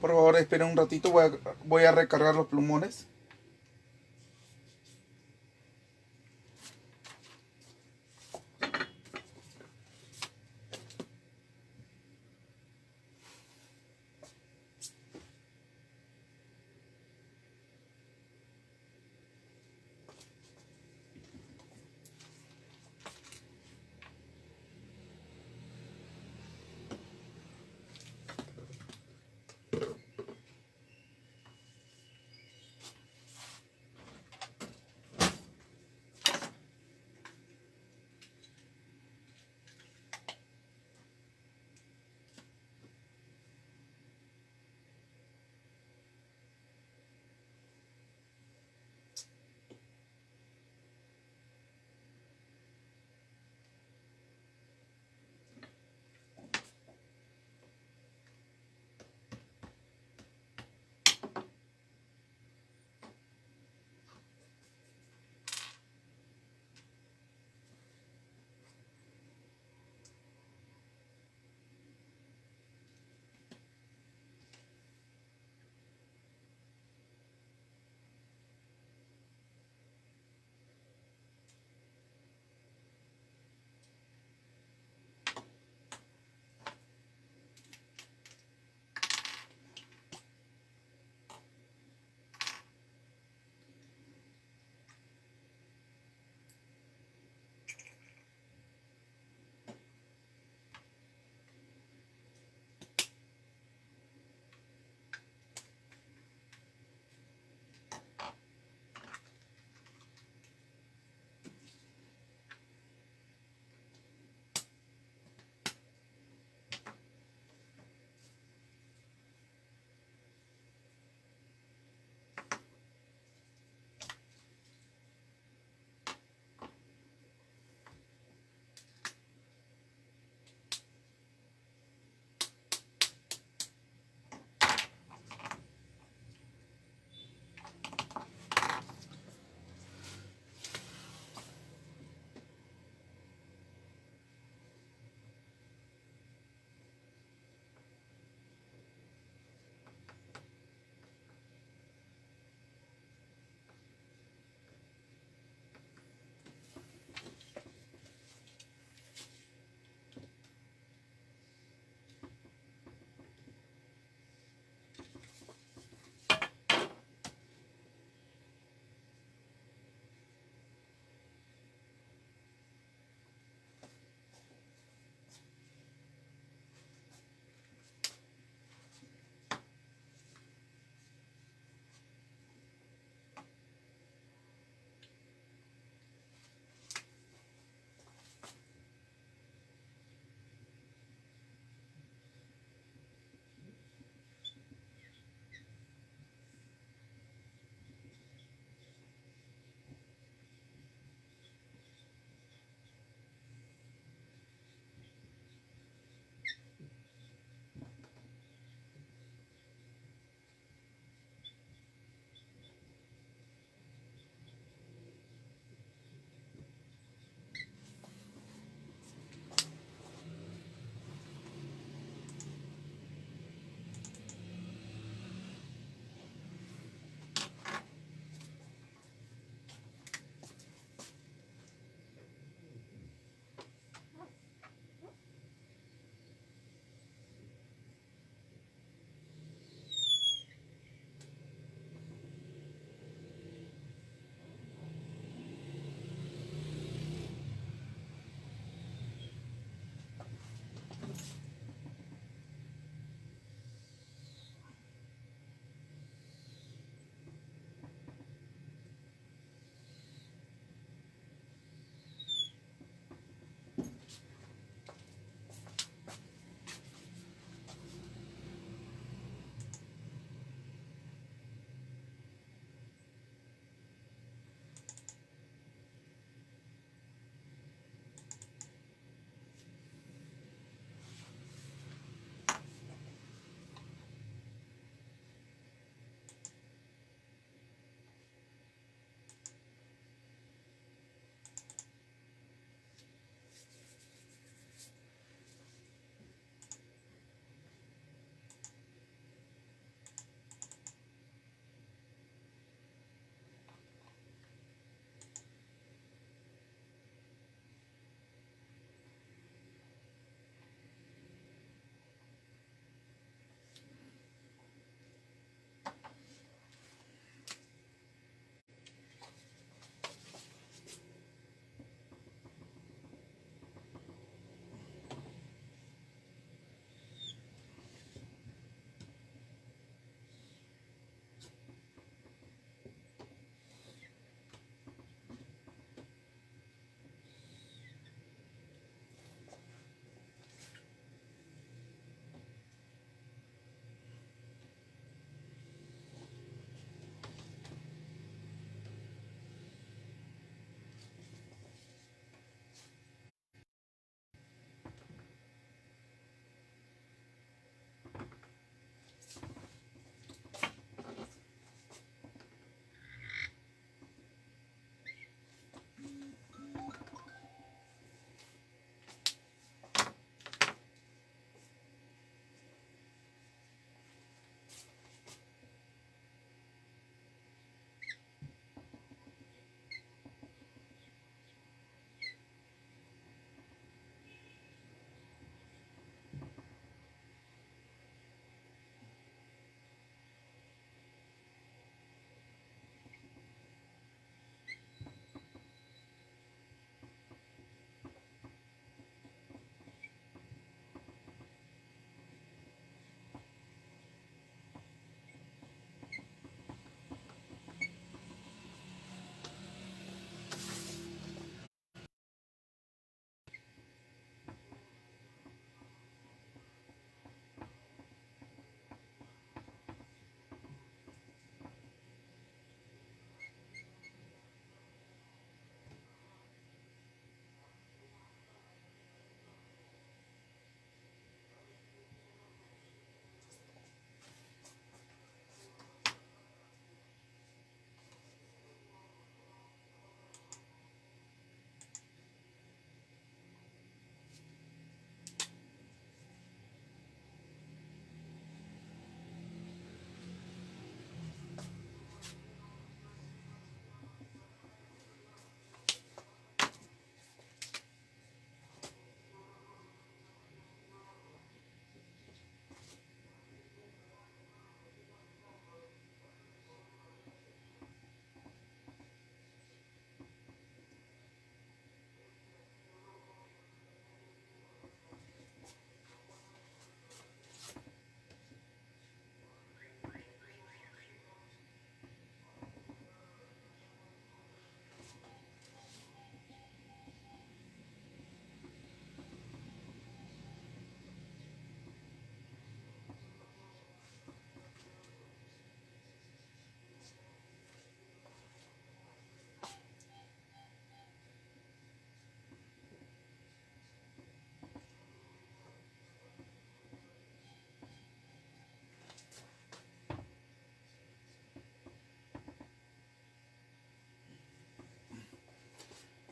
Por favor, esperen un ratito, voy a recargar los plumones.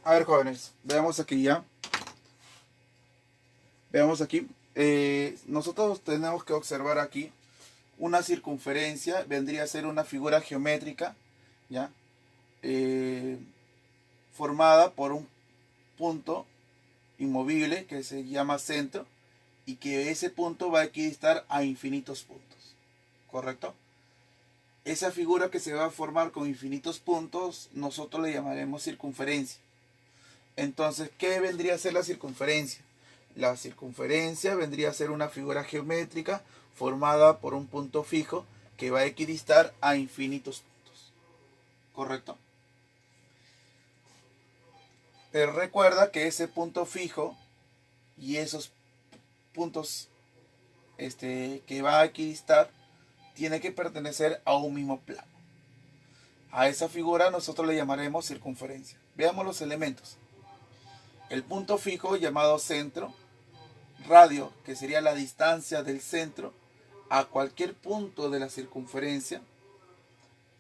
A ver, jóvenes, veamos aquí ya. Veamos aquí. Nosotros tenemos que observar aquí una circunferencia. Vendría a ser una figura geométrica, ¿ya? Formada por un punto inmovible que se llama centro y que ese punto va a equidistar a infinitos puntos. ¿Correcto? Esa figura que se va a formar con infinitos puntos, nosotros le llamaremos circunferencia. Entonces, ¿qué vendría a ser la circunferencia? La circunferencia vendría a ser una figura geométrica formada por un punto fijo que va a equidistar a infinitos puntos. ¿Correcto? Pero recuerda que ese punto fijo y esos puntos que va a equidistar tiene que pertenecer a un mismo plano. A esa figura nosotros le llamaremos circunferencia. Veamos los elementos. El punto fijo llamado centro, radio, que sería la distancia del centro a cualquier punto de la circunferencia.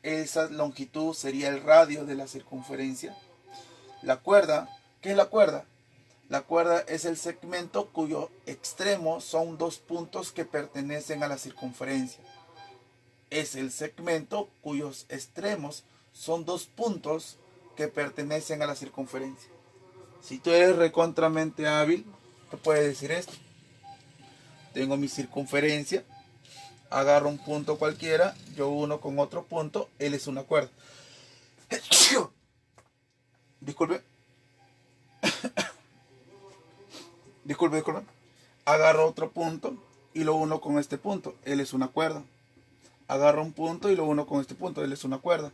Esa longitud sería el radio de la circunferencia. La cuerda, ¿qué es la cuerda? La cuerda es el segmento cuyo extremo son dos puntos que pertenecen a la circunferencia. Es el segmento cuyos extremos son dos puntos que pertenecen a la circunferencia. Si tú eres recontramente hábil, te puedes decir esto. Tengo mi circunferencia, agarro un punto cualquiera, yo uno con otro punto, él es una cuerda. Disculpe. Disculpe. Agarro otro punto y lo uno con este punto, él es una cuerda. Agarro un punto y lo uno con este punto, él es una cuerda.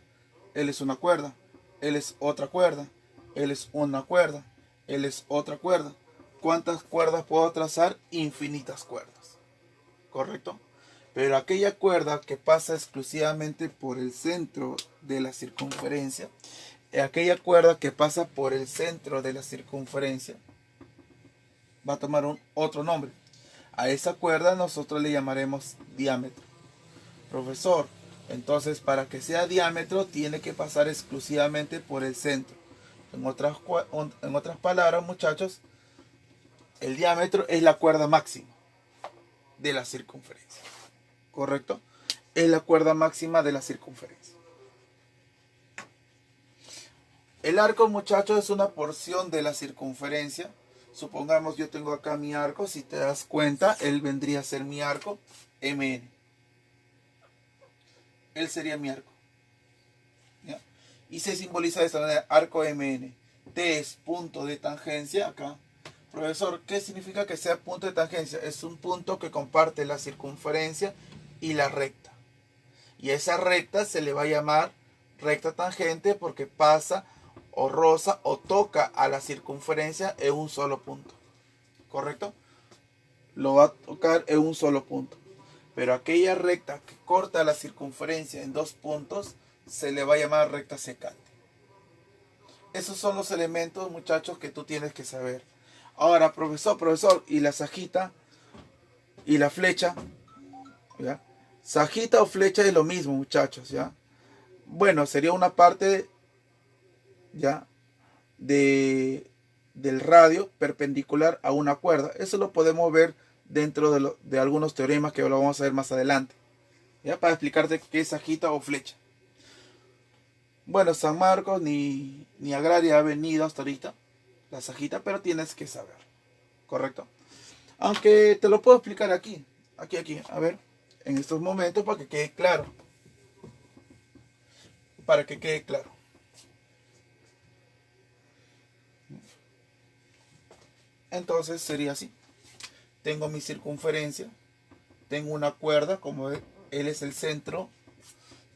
Él es una cuerda. Él es otra cuerda. Él es una cuerda. Él es otra cuerda. ¿Cuántas cuerdas puedo trazar? Infinitas cuerdas. ¿Correcto? Pero aquella cuerda que pasa exclusivamente por el centro de la circunferencia, va a tomar otro nombre. A esa cuerda nosotros le llamaremos diámetro. Profesor, entonces para que sea diámetro tiene que pasar exclusivamente por el centro. En otras palabras, muchachos, el diámetro es la cuerda máxima de la circunferencia. ¿Correcto? Es la cuerda máxima de la circunferencia. El arco, muchachos, es una porción de la circunferencia. Supongamos yo tengo acá mi arco. Si te das cuenta, él vendría a ser mi arco MN. Él sería mi arco. ¿Ya? Y se simboliza de esta manera, arco MN. T es punto de tangencia acá. Profesor, ¿qué significa que sea punto de tangencia? Es un punto que comparte la circunferencia y la recta. Y a esa recta se le va a llamar recta tangente porque pasa o roza o toca a la circunferencia en un solo punto. ¿Correcto? Lo va a tocar en un solo punto. Pero aquella recta que corta la circunferencia en dos puntos se le va a llamar recta secante. Esos son los elementos, muchachos, que tú tienes que saber. Ahora, profesor, ¿y la sajita? ¿Y la flecha? ¿Ya? Sajita o flecha es lo mismo, muchachos, ¿ya? Bueno, sería una parte, ¿ya? Del radio perpendicular a una cuerda. Eso lo podemos ver dentro de algunos teoremas que lo vamos a ver más adelante, ¿ya? Para explicarte qué es sajita o flecha. Bueno, San Marcos ni Agraria ha venido hasta ahorita, la sajita, pero tienes que saber, ¿correcto? Aunque te lo puedo explicar aquí, a ver, en estos momentos para que quede claro. Entonces sería así. Tengo mi circunferencia, tengo una cuerda, como él es el centro.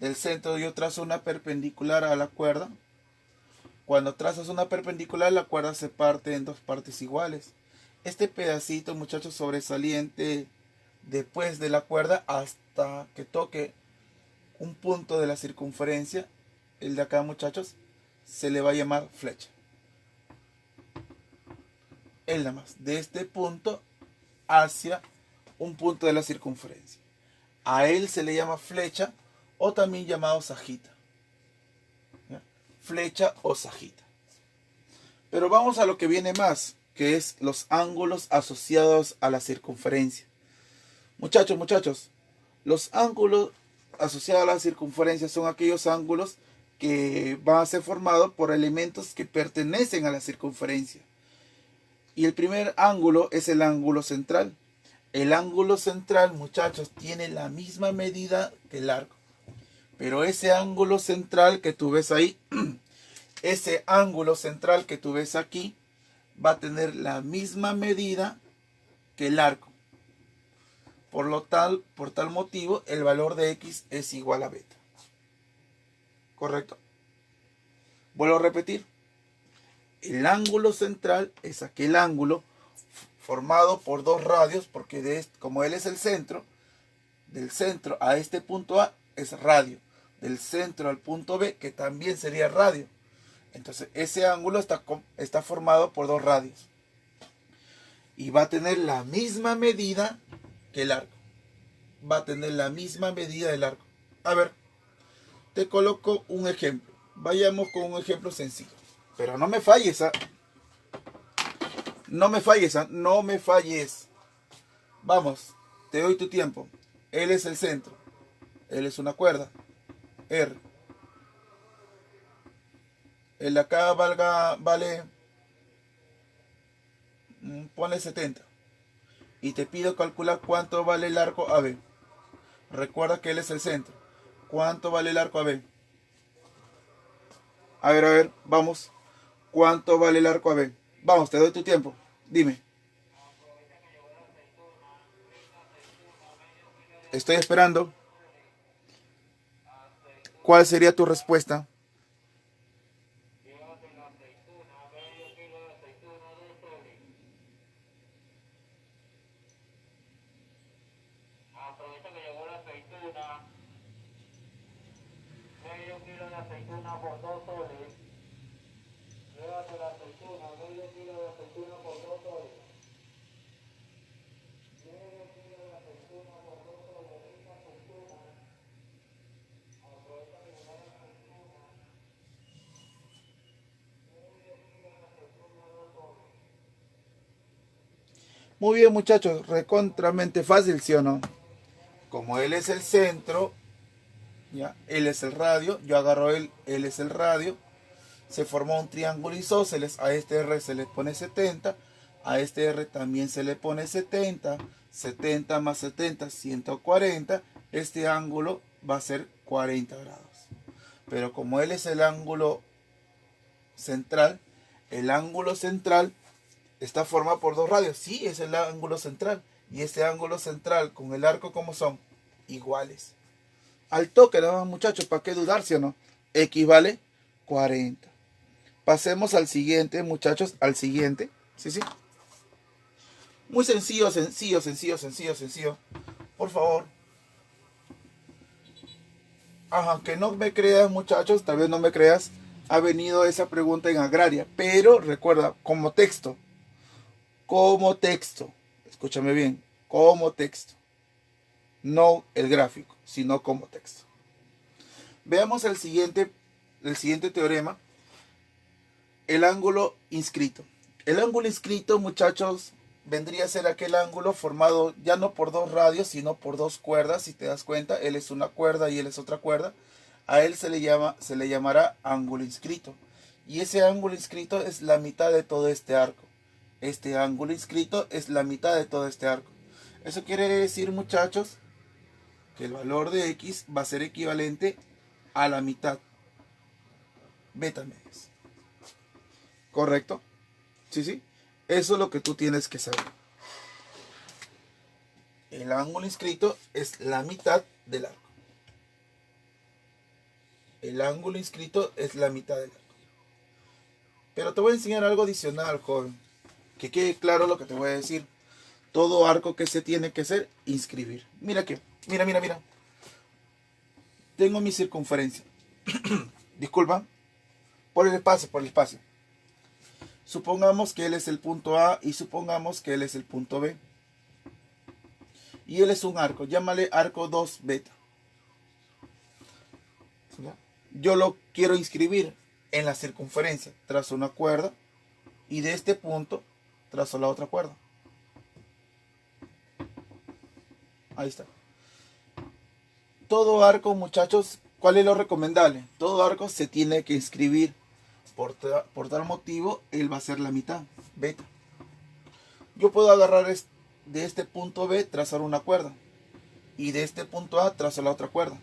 Del centro yo trazo una perpendicular a la cuerda. Cuando trazas una perpendicular, la cuerda se parte en dos partes iguales. Este pedacito, muchachos, sobresaliente después de la cuerda hasta que toque un punto de la circunferencia, el de acá, muchachos, se le va a llamar flecha. Él nada más, de este punto hacia un punto de la circunferencia. A él se le llama flecha o también llamado sajita. ¿Ya? Flecha o sajita. Pero vamos a lo que viene más, que es los ángulos asociados a la circunferencia. Muchachos, los ángulos asociados a la circunferencia son aquellos ángulos que van a ser formados por elementos que pertenecen a la circunferencia. Y el primer ángulo es el ángulo central. El ángulo central, muchachos, tiene la misma medida que el arco. Pero ese ángulo central que tú ves ahí, ese ángulo central que tú ves aquí, va a tener la misma medida que el arco. Por tal motivo, el valor de x es igual a beta. ¿Correcto? Vuelvo a repetir. El ángulo central es aquel ángulo formado por dos radios, porque como él es el centro, del centro a este punto A es radio. Del centro al punto B, que también sería radio. Entonces, ese ángulo está formado por dos radios. Y va a tener la misma medida que el arco. Va a tener la misma medida del arco. A ver, te coloco un ejemplo. Vayamos con un ejemplo sencillo. Pero no me falles, ¿ah? No me falles, ¿ah? No me falles. Vamos, te doy tu tiempo. Él es el centro. Él es una cuerda. R. El de acá vale, ponle 70. Y te pido calcular cuánto vale el arco AB. Recuerda que él es el centro. ¿Cuánto vale el arco AB? A ver, vamos. ¿Cuánto vale el arco AB? Vamos, te doy tu tiempo. Dime. Estoy esperando. ¿Cuál sería tu respuesta? Aprovecha que llegó la aceituna, medio kilo de aceituna por 2 soles. Llévate la aceituna, medio kilo de aceituna por 2 soles. Medio kilo de aceituna por 2 soles, rica aceituna. Aprovecha que llegó la aceituna, medio kilo de aceituna, 2 soles. Muy bien, muchachos. Recontramente fácil, ¿sí o no? Como él es el centro, ¿ya? Él es el radio, yo agarro él es el radio, se formó un triángulo isósceles, a este R se le pone 70, a este R también se le pone 70, 70 más 70, 140, este ángulo va a ser 40 grados. Pero como él es el ángulo central está formado por dos radios, sí, es el ángulo central, y este ángulo central con el arco, ¿cómo son? Iguales. Al toque, ¿no, muchachos? ¿Para qué dudar, sí o no? X vale 40. Pasemos al siguiente, muchachos, al siguiente. Sí. Muy sencillo. Por favor. Aunque no me creas, muchachos, tal vez no me creas, ha venido esa pregunta en agraria. Pero recuerda, como texto. Escúchame bien, como texto. No el gráfico, sino como texto. Veamos el siguiente teorema. El ángulo inscrito. El ángulo inscrito, muchachos, vendría a ser aquel ángulo formado ya no por dos radios, sino por dos cuerdas. Si te das cuenta, él es una cuerda y él es otra cuerda. A él se le llamará ángulo inscrito. Y ese ángulo inscrito es la mitad de todo este arco. Este ángulo inscrito es la mitad de todo este arco. Eso quiere decir, muchachos, que el valor de x va a ser equivalente a la mitad. Beta medias. ¿Correcto? Sí. Eso es lo que tú tienes que saber. El ángulo inscrito es la mitad del arco. El ángulo inscrito es la mitad del arco. Pero te voy a enseñar algo adicional, joven. Que quede claro lo que te voy a decir. Todo arco que se tiene que hacer, inscribir. Mira que, mira. Tengo mi circunferencia. Disculpa. Por el espacio. Supongamos que él es el punto A y supongamos que él es el punto B. Y él es un arco. Llámale arco 2 beta. Yo lo quiero inscribir en la circunferencia. Trazo una cuerda. Y de este punto trazo la otra cuerda. Ahí está. Todo arco, muchachos, ¿cuál es lo recomendable? Todo arco se tiene que inscribir. Por tal motivo, él va a ser la mitad, beta. Yo puedo agarrar de este punto B, trazar una cuerda. Y de este punto A, trazo la otra cuerda.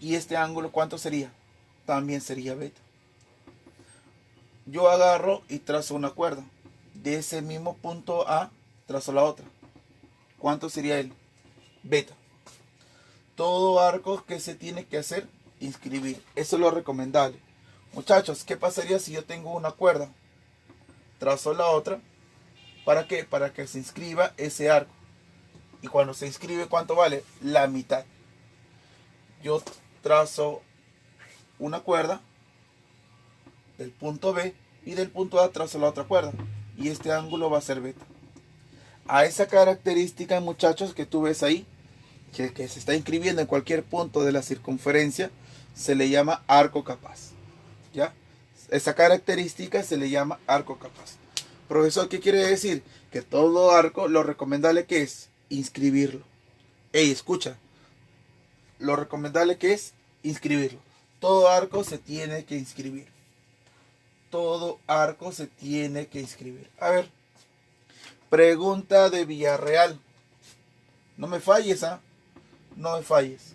¿Y este ángulo cuánto sería? También sería beta. Yo agarro y trazo una cuerda. De ese mismo punto A, trazo la otra. ¿Cuánto sería él? Beta. Todo arco que se tiene que hacer, inscribir. Eso es lo recomendable. Muchachos, ¿qué pasaría si yo tengo una cuerda? Trazo la otra. ¿Para qué? Para que se inscriba ese arco. Y cuando se inscribe, ¿cuánto vale? La mitad. Yo trazo una cuerda del punto B y del punto A trazo la otra cuerda. Y este ángulo va a ser beta. A esa característica, muchachos, que tú ves ahí, que se está inscribiendo en cualquier punto de la circunferencia, se le llama arco capaz. ¿Ya? Esa característica se le llama arco capaz. Profesor, ¿qué quiere decir? Que todo arco, lo recomendable que es inscribirlo. Ey, escucha. Lo recomendable que es inscribirlo. Todo arco se tiene que inscribir. Todo arco se tiene que inscribir. A ver. Pregunta de Villarreal. No me falles, ¿ah? No me falles.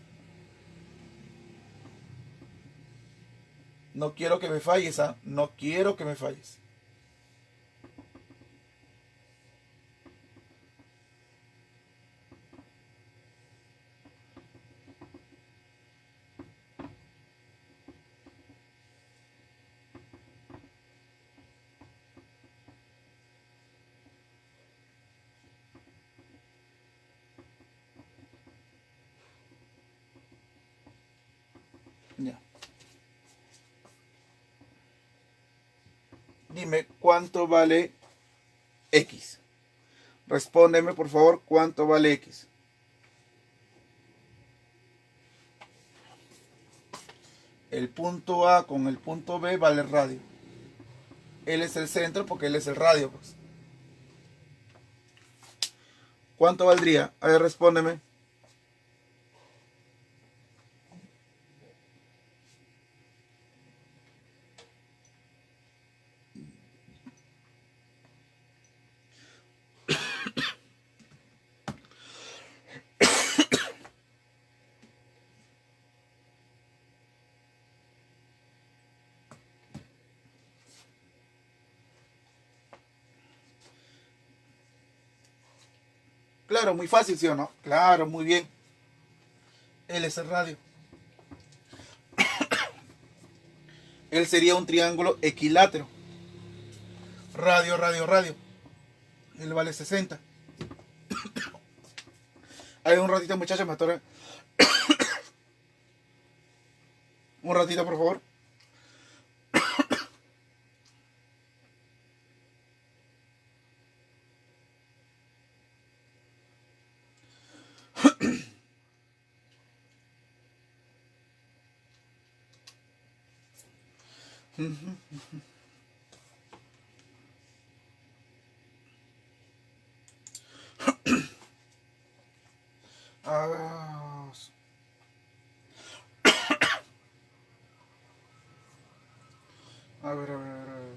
No quiero que me falles, ¿ah? No quiero que me falles. Ya. Dime, ¿cuánto vale X? Respóndeme, por favor, ¿cuánto vale X? El punto A con el punto B vale radio. Él es el centro porque él es el radio, pues. ¿Cuánto valdría? A ver, respóndeme. Claro, muy fácil, ¿sí o no? Claro, muy bien. Él es el radio. Él sería un triángulo equilátero. Radio, radio, radio. Él vale 60. Hay un ratito, muchachos, me atoré. Un ratito, por favor. Ah, a ver, a ver, a ver, a ver.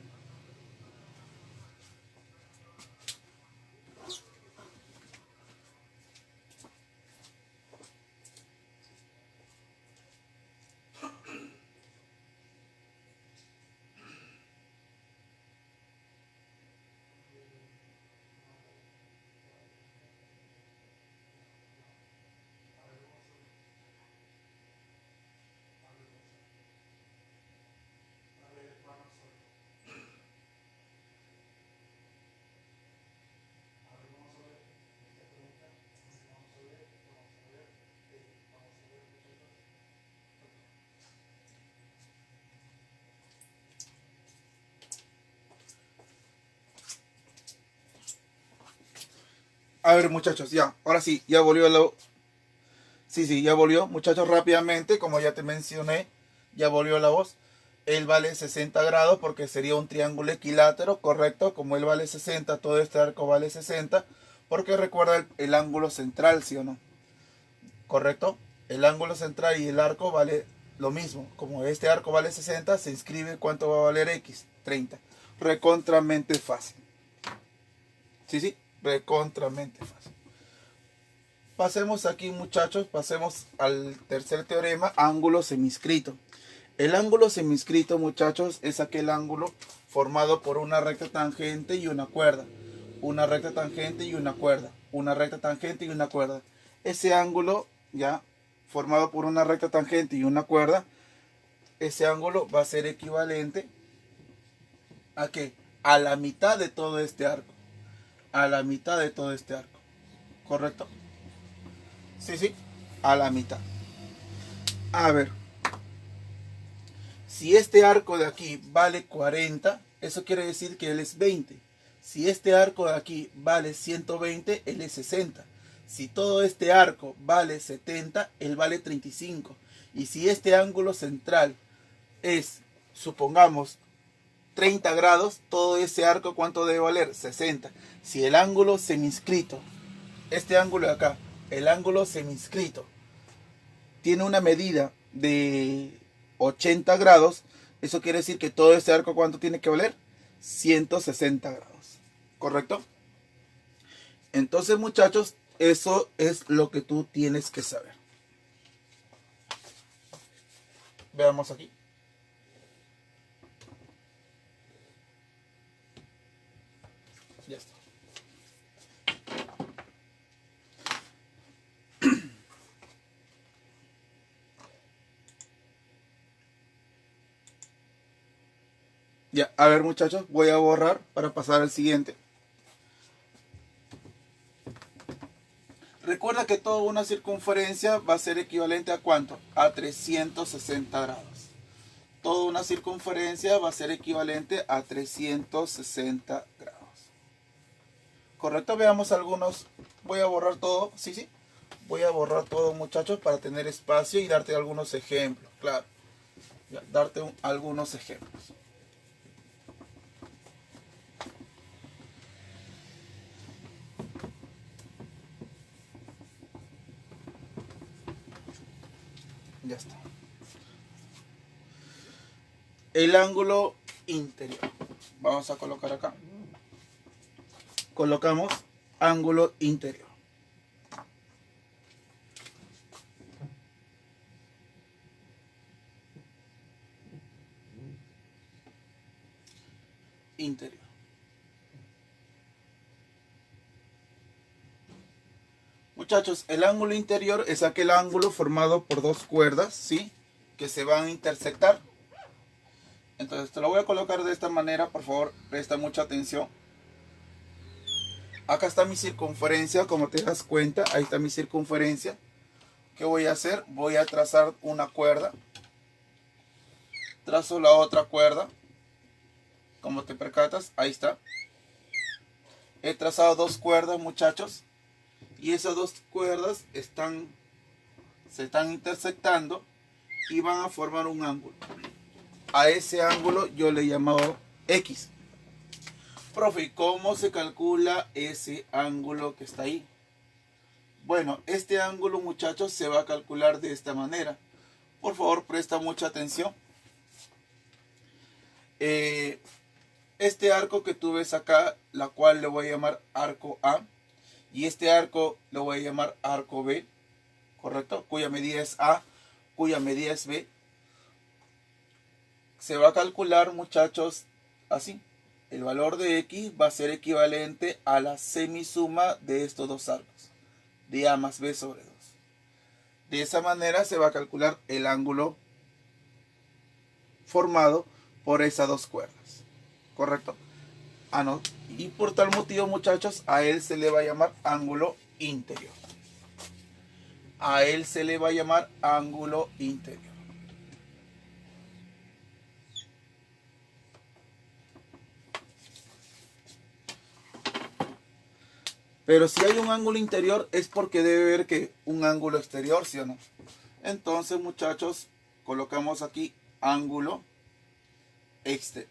A ver, muchachos, ya. Ahora sí, ya volvió la... Sí, ya volvió. Muchachos, rápidamente, como ya te mencioné, ya volvió la voz. él vale 60 grados porque sería un triángulo equilátero, correcto. Como él vale 60, todo este arco vale 60, porque recuerda el ángulo central, ¿sí o no? Correcto. El ángulo central y el arco vale lo mismo. Como este arco vale 60, se inscribe cuánto va a valer X, 30. Recontramente fácil. Sí, recontramente fácil. Pasemos aquí, muchachos, pasemos al tercer teorema, ángulo seminscrito. El ángulo seminscrito, muchachos, es aquel ángulo formado por una recta tangente y una cuerda. Una recta tangente y una cuerda. Una recta tangente y una cuerda. Ese ángulo, ya, formado por una recta tangente y una cuerda, ese ángulo va a ser equivalente ¿a qué? A la mitad de todo este arco. A la mitad de todo este arco. ¿Correcto? Sí, a la mitad. A ver, si este arco de aquí vale 40, eso quiere decir que él es 20. Si este arco de aquí vale 120, él es 60. Si todo este arco vale 70, él vale 35. Y si este ángulo central es, supongamos, 30 grados, todo ese arco, ¿cuánto debe valer? 60. Si el ángulo seminscrito, este ángulo de acá, el ángulo seminscrito, tiene una medida de 80 grados, eso quiere decir que todo ese arco, ¿cuánto tiene que valer? 160 grados. ¿Correcto? Entonces, muchachos, eso es lo que tú tienes que saber. Veamos aquí. Ya está. Ya, a ver, muchachos, voy a borrar para pasar al siguiente. Recuerda que toda una circunferencia va a ser equivalente a ¿cuánto? A 360 grados. Toda una circunferencia va a ser equivalente a 360 grados. Correcto, veamos algunos. Voy a borrar todo, sí. Voy a borrar todo, muchachos, para tener espacio y darte algunos ejemplos, claro. Ya, darte algunos ejemplos. Ya está. El ángulo interior. Vamos a colocar acá. Colocamos ángulo interior. Interior. Muchachos, el ángulo interior es aquel ángulo formado por dos cuerdas, ¿sí? Que se van a intersectar. Entonces te lo voy a colocar de esta manera, por favor, presta mucha atención. Acá está mi circunferencia, como te das cuenta, ahí está mi circunferencia. ¿Qué voy a hacer? Voy a trazar una cuerda. Trazo la otra cuerda. Como te percatas, ahí está. He trazado dos cuerdas, muchachos. Y esas dos cuerdas se están intersectando y van a formar un ángulo. A ese ángulo yo le he llamado X. Profe, ¿cómo se calcula ese ángulo que está ahí? Bueno, este ángulo, muchachos, se va a calcular de esta manera. Por favor, presta mucha atención. Este arco que tú ves acá, la cual le voy a llamar arco A, y este arco lo voy a llamar arco B, ¿correcto? Cuya medida es A, cuya medida es B. Se va a calcular, muchachos, así. El valor de X va a ser equivalente a la semisuma de estos dos arcos, de A más B sobre 2. De esa manera se va a calcular el ángulo formado por esas dos cuerdas, ¿correcto? No. Y por tal motivo, muchachos, a él se le va a llamar ángulo interior. A él se le va a llamar ángulo interior. Pero si hay un ángulo interior es porque debe haber que un ángulo exterior, ¿sí o no? Entonces, muchachos, colocamos aquí ángulo exterior.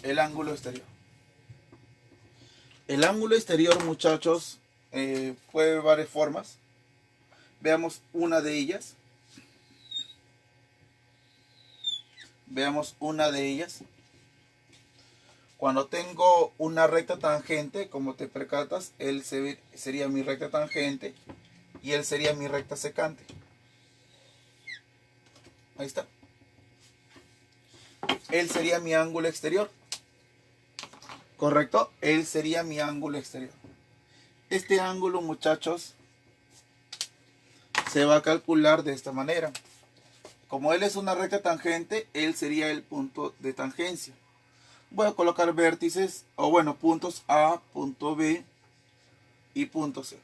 El ángulo exterior. El ángulo exterior, muchachos, puede haber varias formas. Veamos una de ellas. Veamos una de ellas. Cuando tengo una recta tangente, como te percatas, él sería mi recta tangente y él sería mi recta secante. Ahí está. Él sería mi ángulo exterior. ¿Correcto? Él sería mi ángulo exterior. Este ángulo, muchachos, se va a calcular de esta manera. Como él es una recta tangente, él sería el punto de tangencia. Voy a colocar vértices, o bueno, puntos A, punto B y punto C.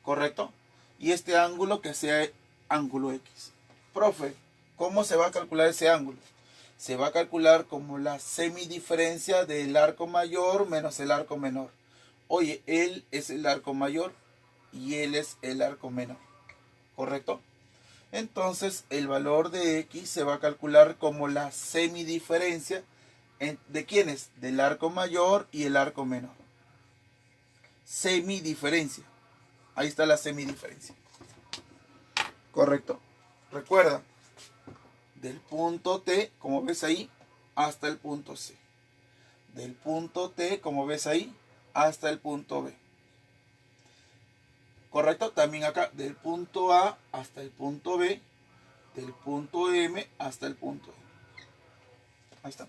¿Correcto? Y este ángulo que sea ángulo X. Profe, ¿cómo se va a calcular ese ángulo? Se va a calcular como la semidiferencia del arco mayor menos el arco menor. Oye, él es el arco mayor y él es el arco menor. ¿Correcto? Entonces el valor de X se va a calcular como la semidiferencia ¿de quiénes? Del arco mayor y el arco menor. Semidiferencia. Ahí está la semidiferencia. Correcto. Recuerda, del punto T, como ves ahí, hasta el punto C. Del punto T, como ves ahí, hasta el punto B. Correcto. También acá, del punto A hasta el punto B, del punto M hasta el punto E. Ahí está.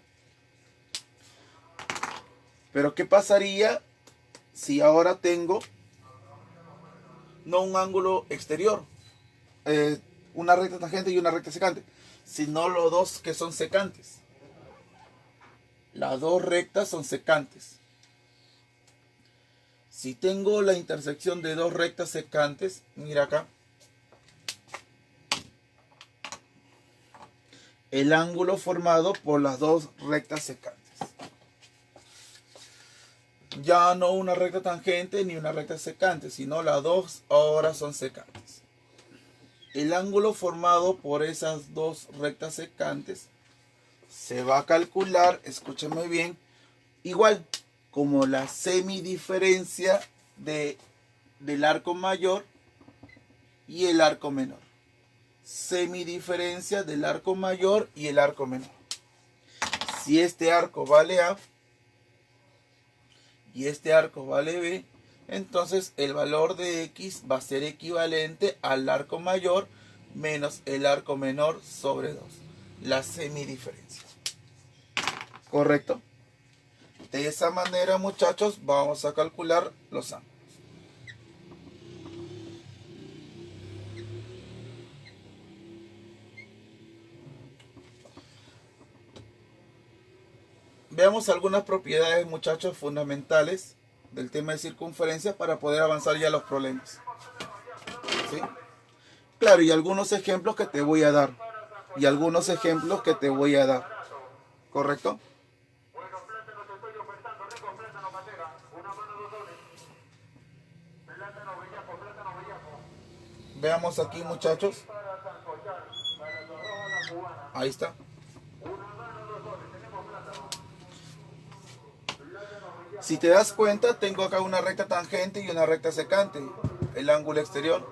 Pero ¿qué pasaría si ahora tengo no un ángulo exterior, una recta tangente y una recta secante, sino los dos que son secantes? Las dos rectas son secantes. Si tengo la intersección de dos rectas secantes, mira acá, el ángulo formado por las dos rectas secantes. Ya no una recta tangente ni una recta secante, sino las dos ahora son secantes. El ángulo formado por esas dos rectas secantes se va a calcular, escúchame bien, igual como la semidiferencia del arco mayor y el arco menor. Semidiferencia del arco mayor y el arco menor. Si este arco vale A y este arco vale B, entonces el valor de X va a ser equivalente al arco mayor menos el arco menor sobre 2. La semidiferencia. ¿Correcto? De esa manera, muchachos, vamos a calcular los ángulos. Veamos algunas propiedades, muchachos, fundamentales del tema de circunferencia para poder avanzar ya los problemas. ¿Sí? Claro, y algunos ejemplos que te voy a dar. ¿Correcto? Veamos aquí, muchachos. Ahí está. Si te das cuenta, tengo acá una recta tangente y una recta secante, el ángulo exterior.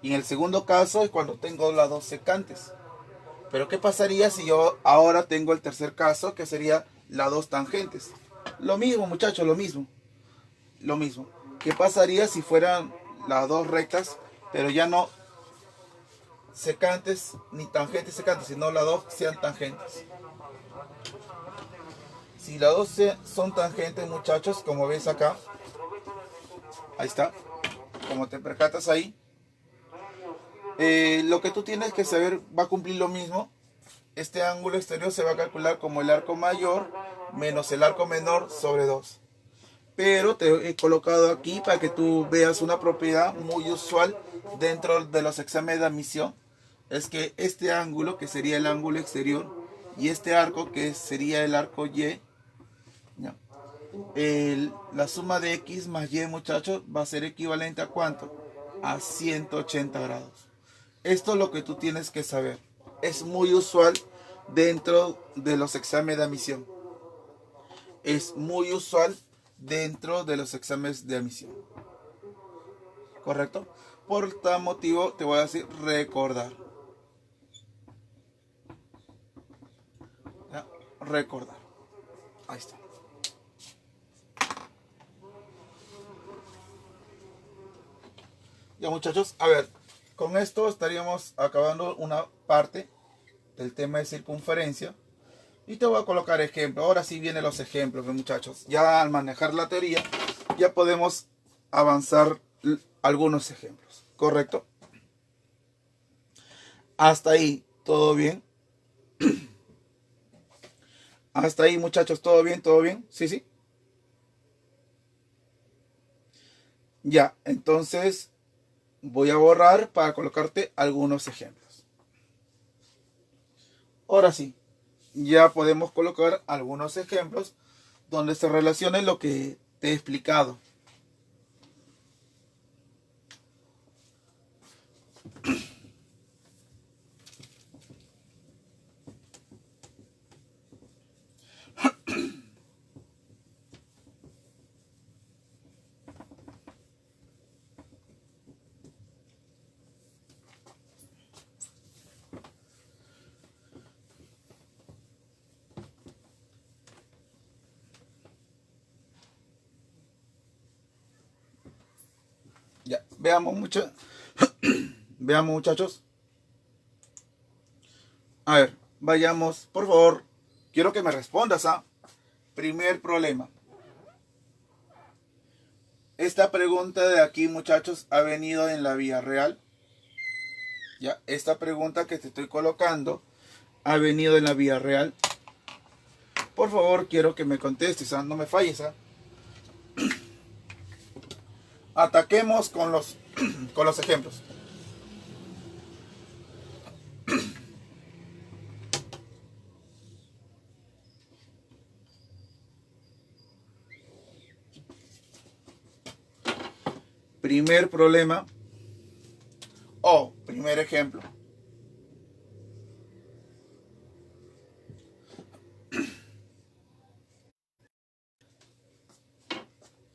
Y en el segundo caso es cuando tengo las dos secantes. Pero ¿qué pasaría si yo ahora tengo el tercer caso, que sería las dos tangentes? Lo mismo, muchachos, lo mismo. ¿Qué pasaría si fueran las dos rectas, pero ya no secantes ni tangentes secantes, sino las dos sean tangentes? Si las dos son tangentes, muchachos, como ves acá, ahí está, como te percatas ahí, lo que tú tienes que saber va a cumplir lo mismo. Este ángulo exterior se va a calcular como el arco mayor menos el arco menor sobre 2. Pero te he colocado aquí para que tú veas una propiedad muy usual dentro de los exámenes de admisión. Es que este ángulo, que sería el ángulo exterior, y este arco, que sería el arco Y, ¿ya? La suma de X más Y, muchachos, va a ser equivalente a ¿cuánto? a 180 grados. Esto es lo que tú tienes que saber. Es muy usual dentro de los exámenes de admisión. Es muy usual dentro de los exámenes de admisión. ¿Correcto? Por tal motivo te voy a decir recordar. ¿Ya? Recordar. Ahí está. Ya, muchachos, a ver, con esto estaríamos acabando una parte del tema de circunferencia. Y te voy a colocar ejemplos. Ahora sí vienen los ejemplos, muchachos. Ya al manejar la teoría, ya podemos avanzar algunos ejemplos. ¿Correcto? Hasta ahí, ¿todo bien? Hasta ahí, muchachos, ¿todo bien? ¿Todo bien? Sí, sí. Ya, entonces voy a borrar para colocarte algunos ejemplos. Ahora sí, ya podemos colocar algunos ejemplos donde se relacione lo que te he explicado. Ya, veamos veamos, muchachos. A ver, vayamos, por favor. Quiero que me respondas a primer problema. Esta pregunta de aquí, muchachos, ha venido en la vida real. Ya, esta pregunta que te estoy colocando ha venido en la vida real. Por favor, quiero que me contestes, no me falles. Ataquemos con los, con los ejemplos. Primer problema o primer ejemplo.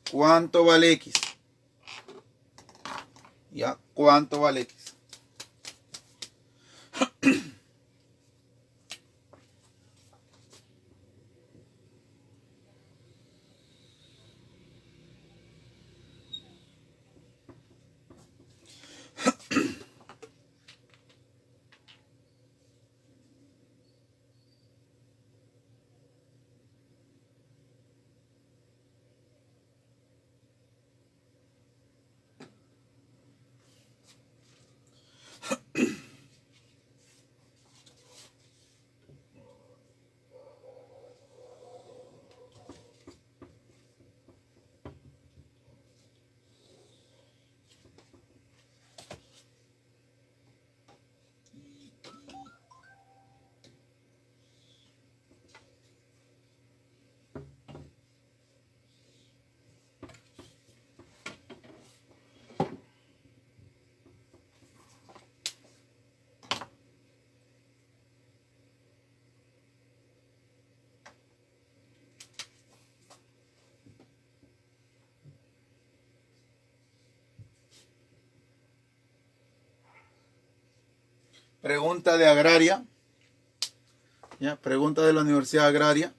¿Cuánto vale X? ¿Ya? ¿Cuánto vale X? Pregunta de agraria. ¿Ya? Pregunta de la Universidad Agraria.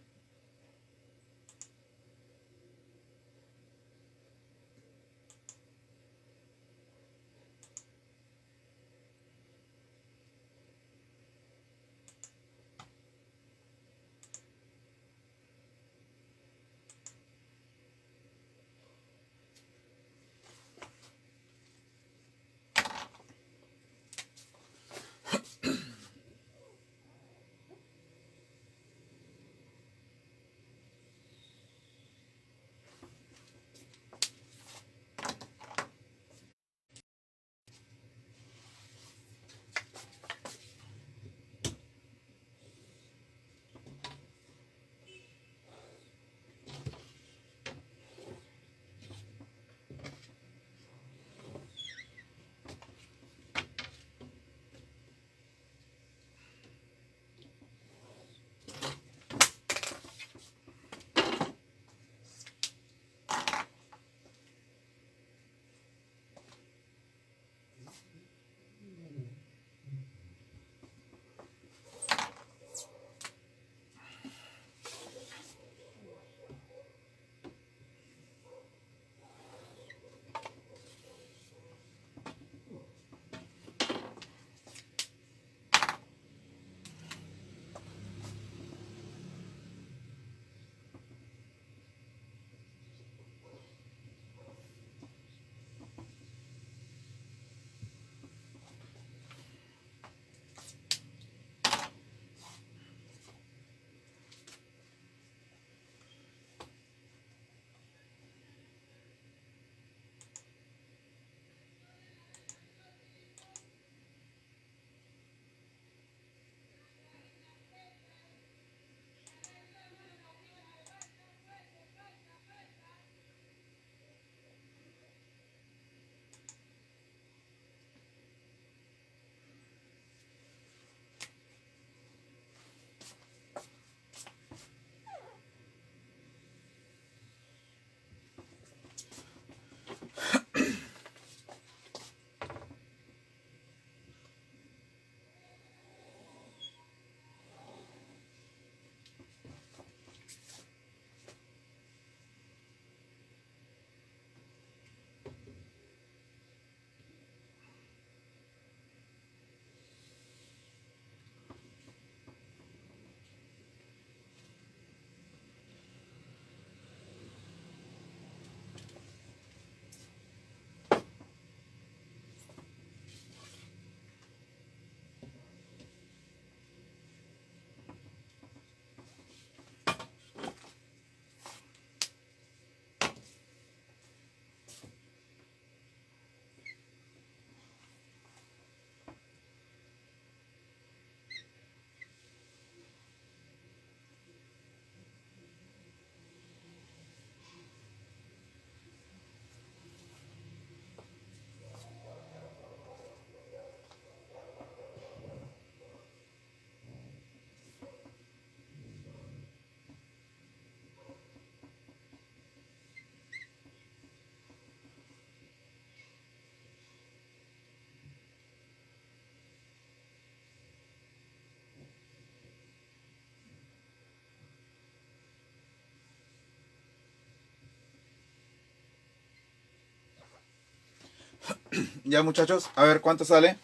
Ya muchachos, a ver cuánto sale.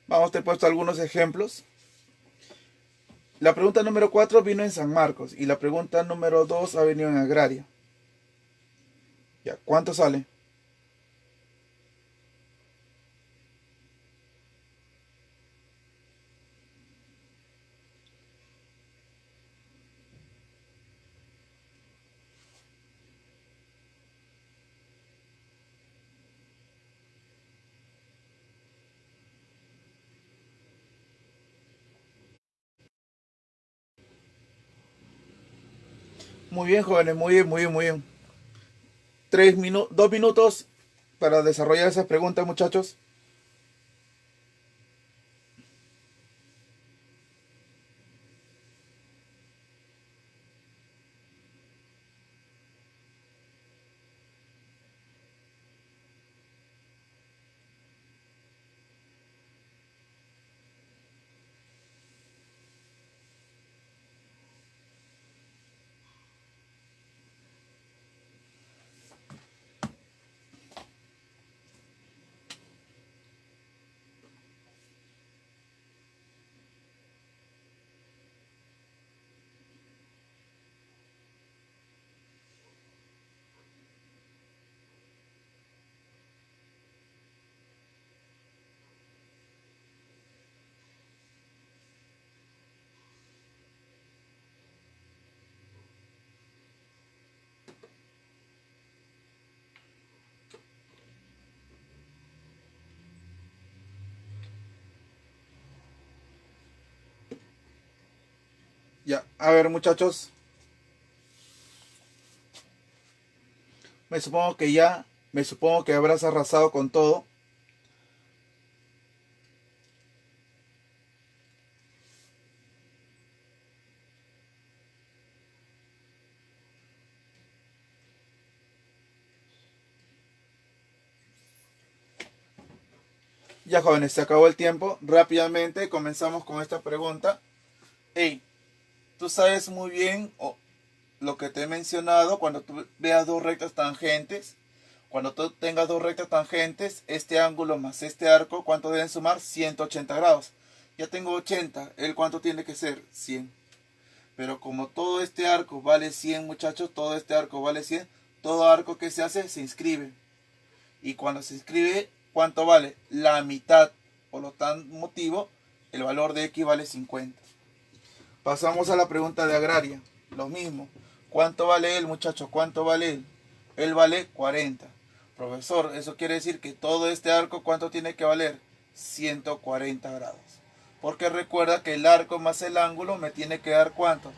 Vamos, te he puesto algunos ejemplos. La pregunta número 4 vino en San Marcos y la pregunta número 2 ha venido en Agraria. Ya, ¿cuánto sale? Muy bien, jóvenes, muy bien, muy bien, muy bien. 2 minutos para desarrollar esas preguntas, muchachos. Ya, a ver, muchachos. Me supongo que habrás arrasado con todo. Ya, jóvenes, se acabó el tiempo. Rápidamente comenzamos con esta pregunta. Hey, tú sabes muy bien lo que te he mencionado cuando tú veas dos rectas tangentes. Cuando tú tengas dos rectas tangentes, este ángulo más este arco, ¿cuánto deben sumar? 180 grados. Ya tengo 80. ¿El cuánto tiene que ser? 100. Pero como todo este arco vale 100, muchachos, todo este arco vale 100, todo arco que se hace se inscribe. Y cuando se inscribe, ¿cuánto vale? La mitad. Por lo tanto, motivo, el valor de X vale 50. Pasamos a la pregunta de Agraria. Lo mismo. ¿Cuánto vale él, muchachos? ¿Cuánto vale él? Él vale 40. Profesor, eso quiere decir que todo este arco, ¿cuánto tiene que valer? 140 grados. Porque recuerda que el arco más el ángulo me tiene que dar ¿cuánto?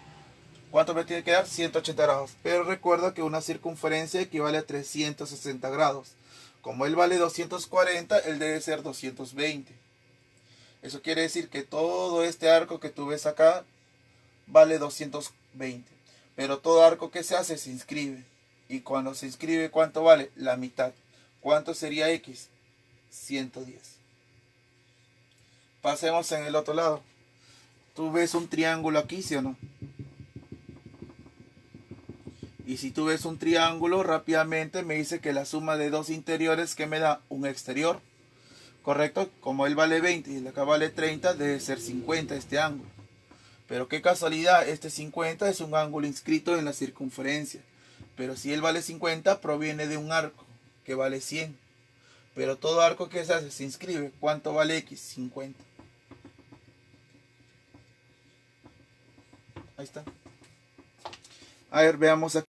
¿Cuánto me tiene que dar? 180 grados. Pero recuerda que una circunferencia equivale a 360 grados. Como él vale 240, él debe ser 220. Eso quiere decir que todo este arco que tú ves acá vale 220. Pero todo arco que se hace se inscribe. Y cuando se inscribe, ¿cuánto vale? La mitad. ¿Cuánto sería X? 110. Pasemos en el otro lado. Tú ves un triángulo aquí, ¿sí o no? Y si tú ves un triángulo, rápidamente me dice que la suma de dos interiores que me da un exterior, ¿correcto? Como él vale 20 y el de acá vale 30, debe ser 50 este ángulo. Pero qué casualidad, este 50 es un ángulo inscrito en la circunferencia. Pero si él vale 50, proviene de un arco que vale 100. Pero todo arco que se hace se inscribe. ¿Cuánto vale X? 50. Ahí está. A ver, veamos aquí.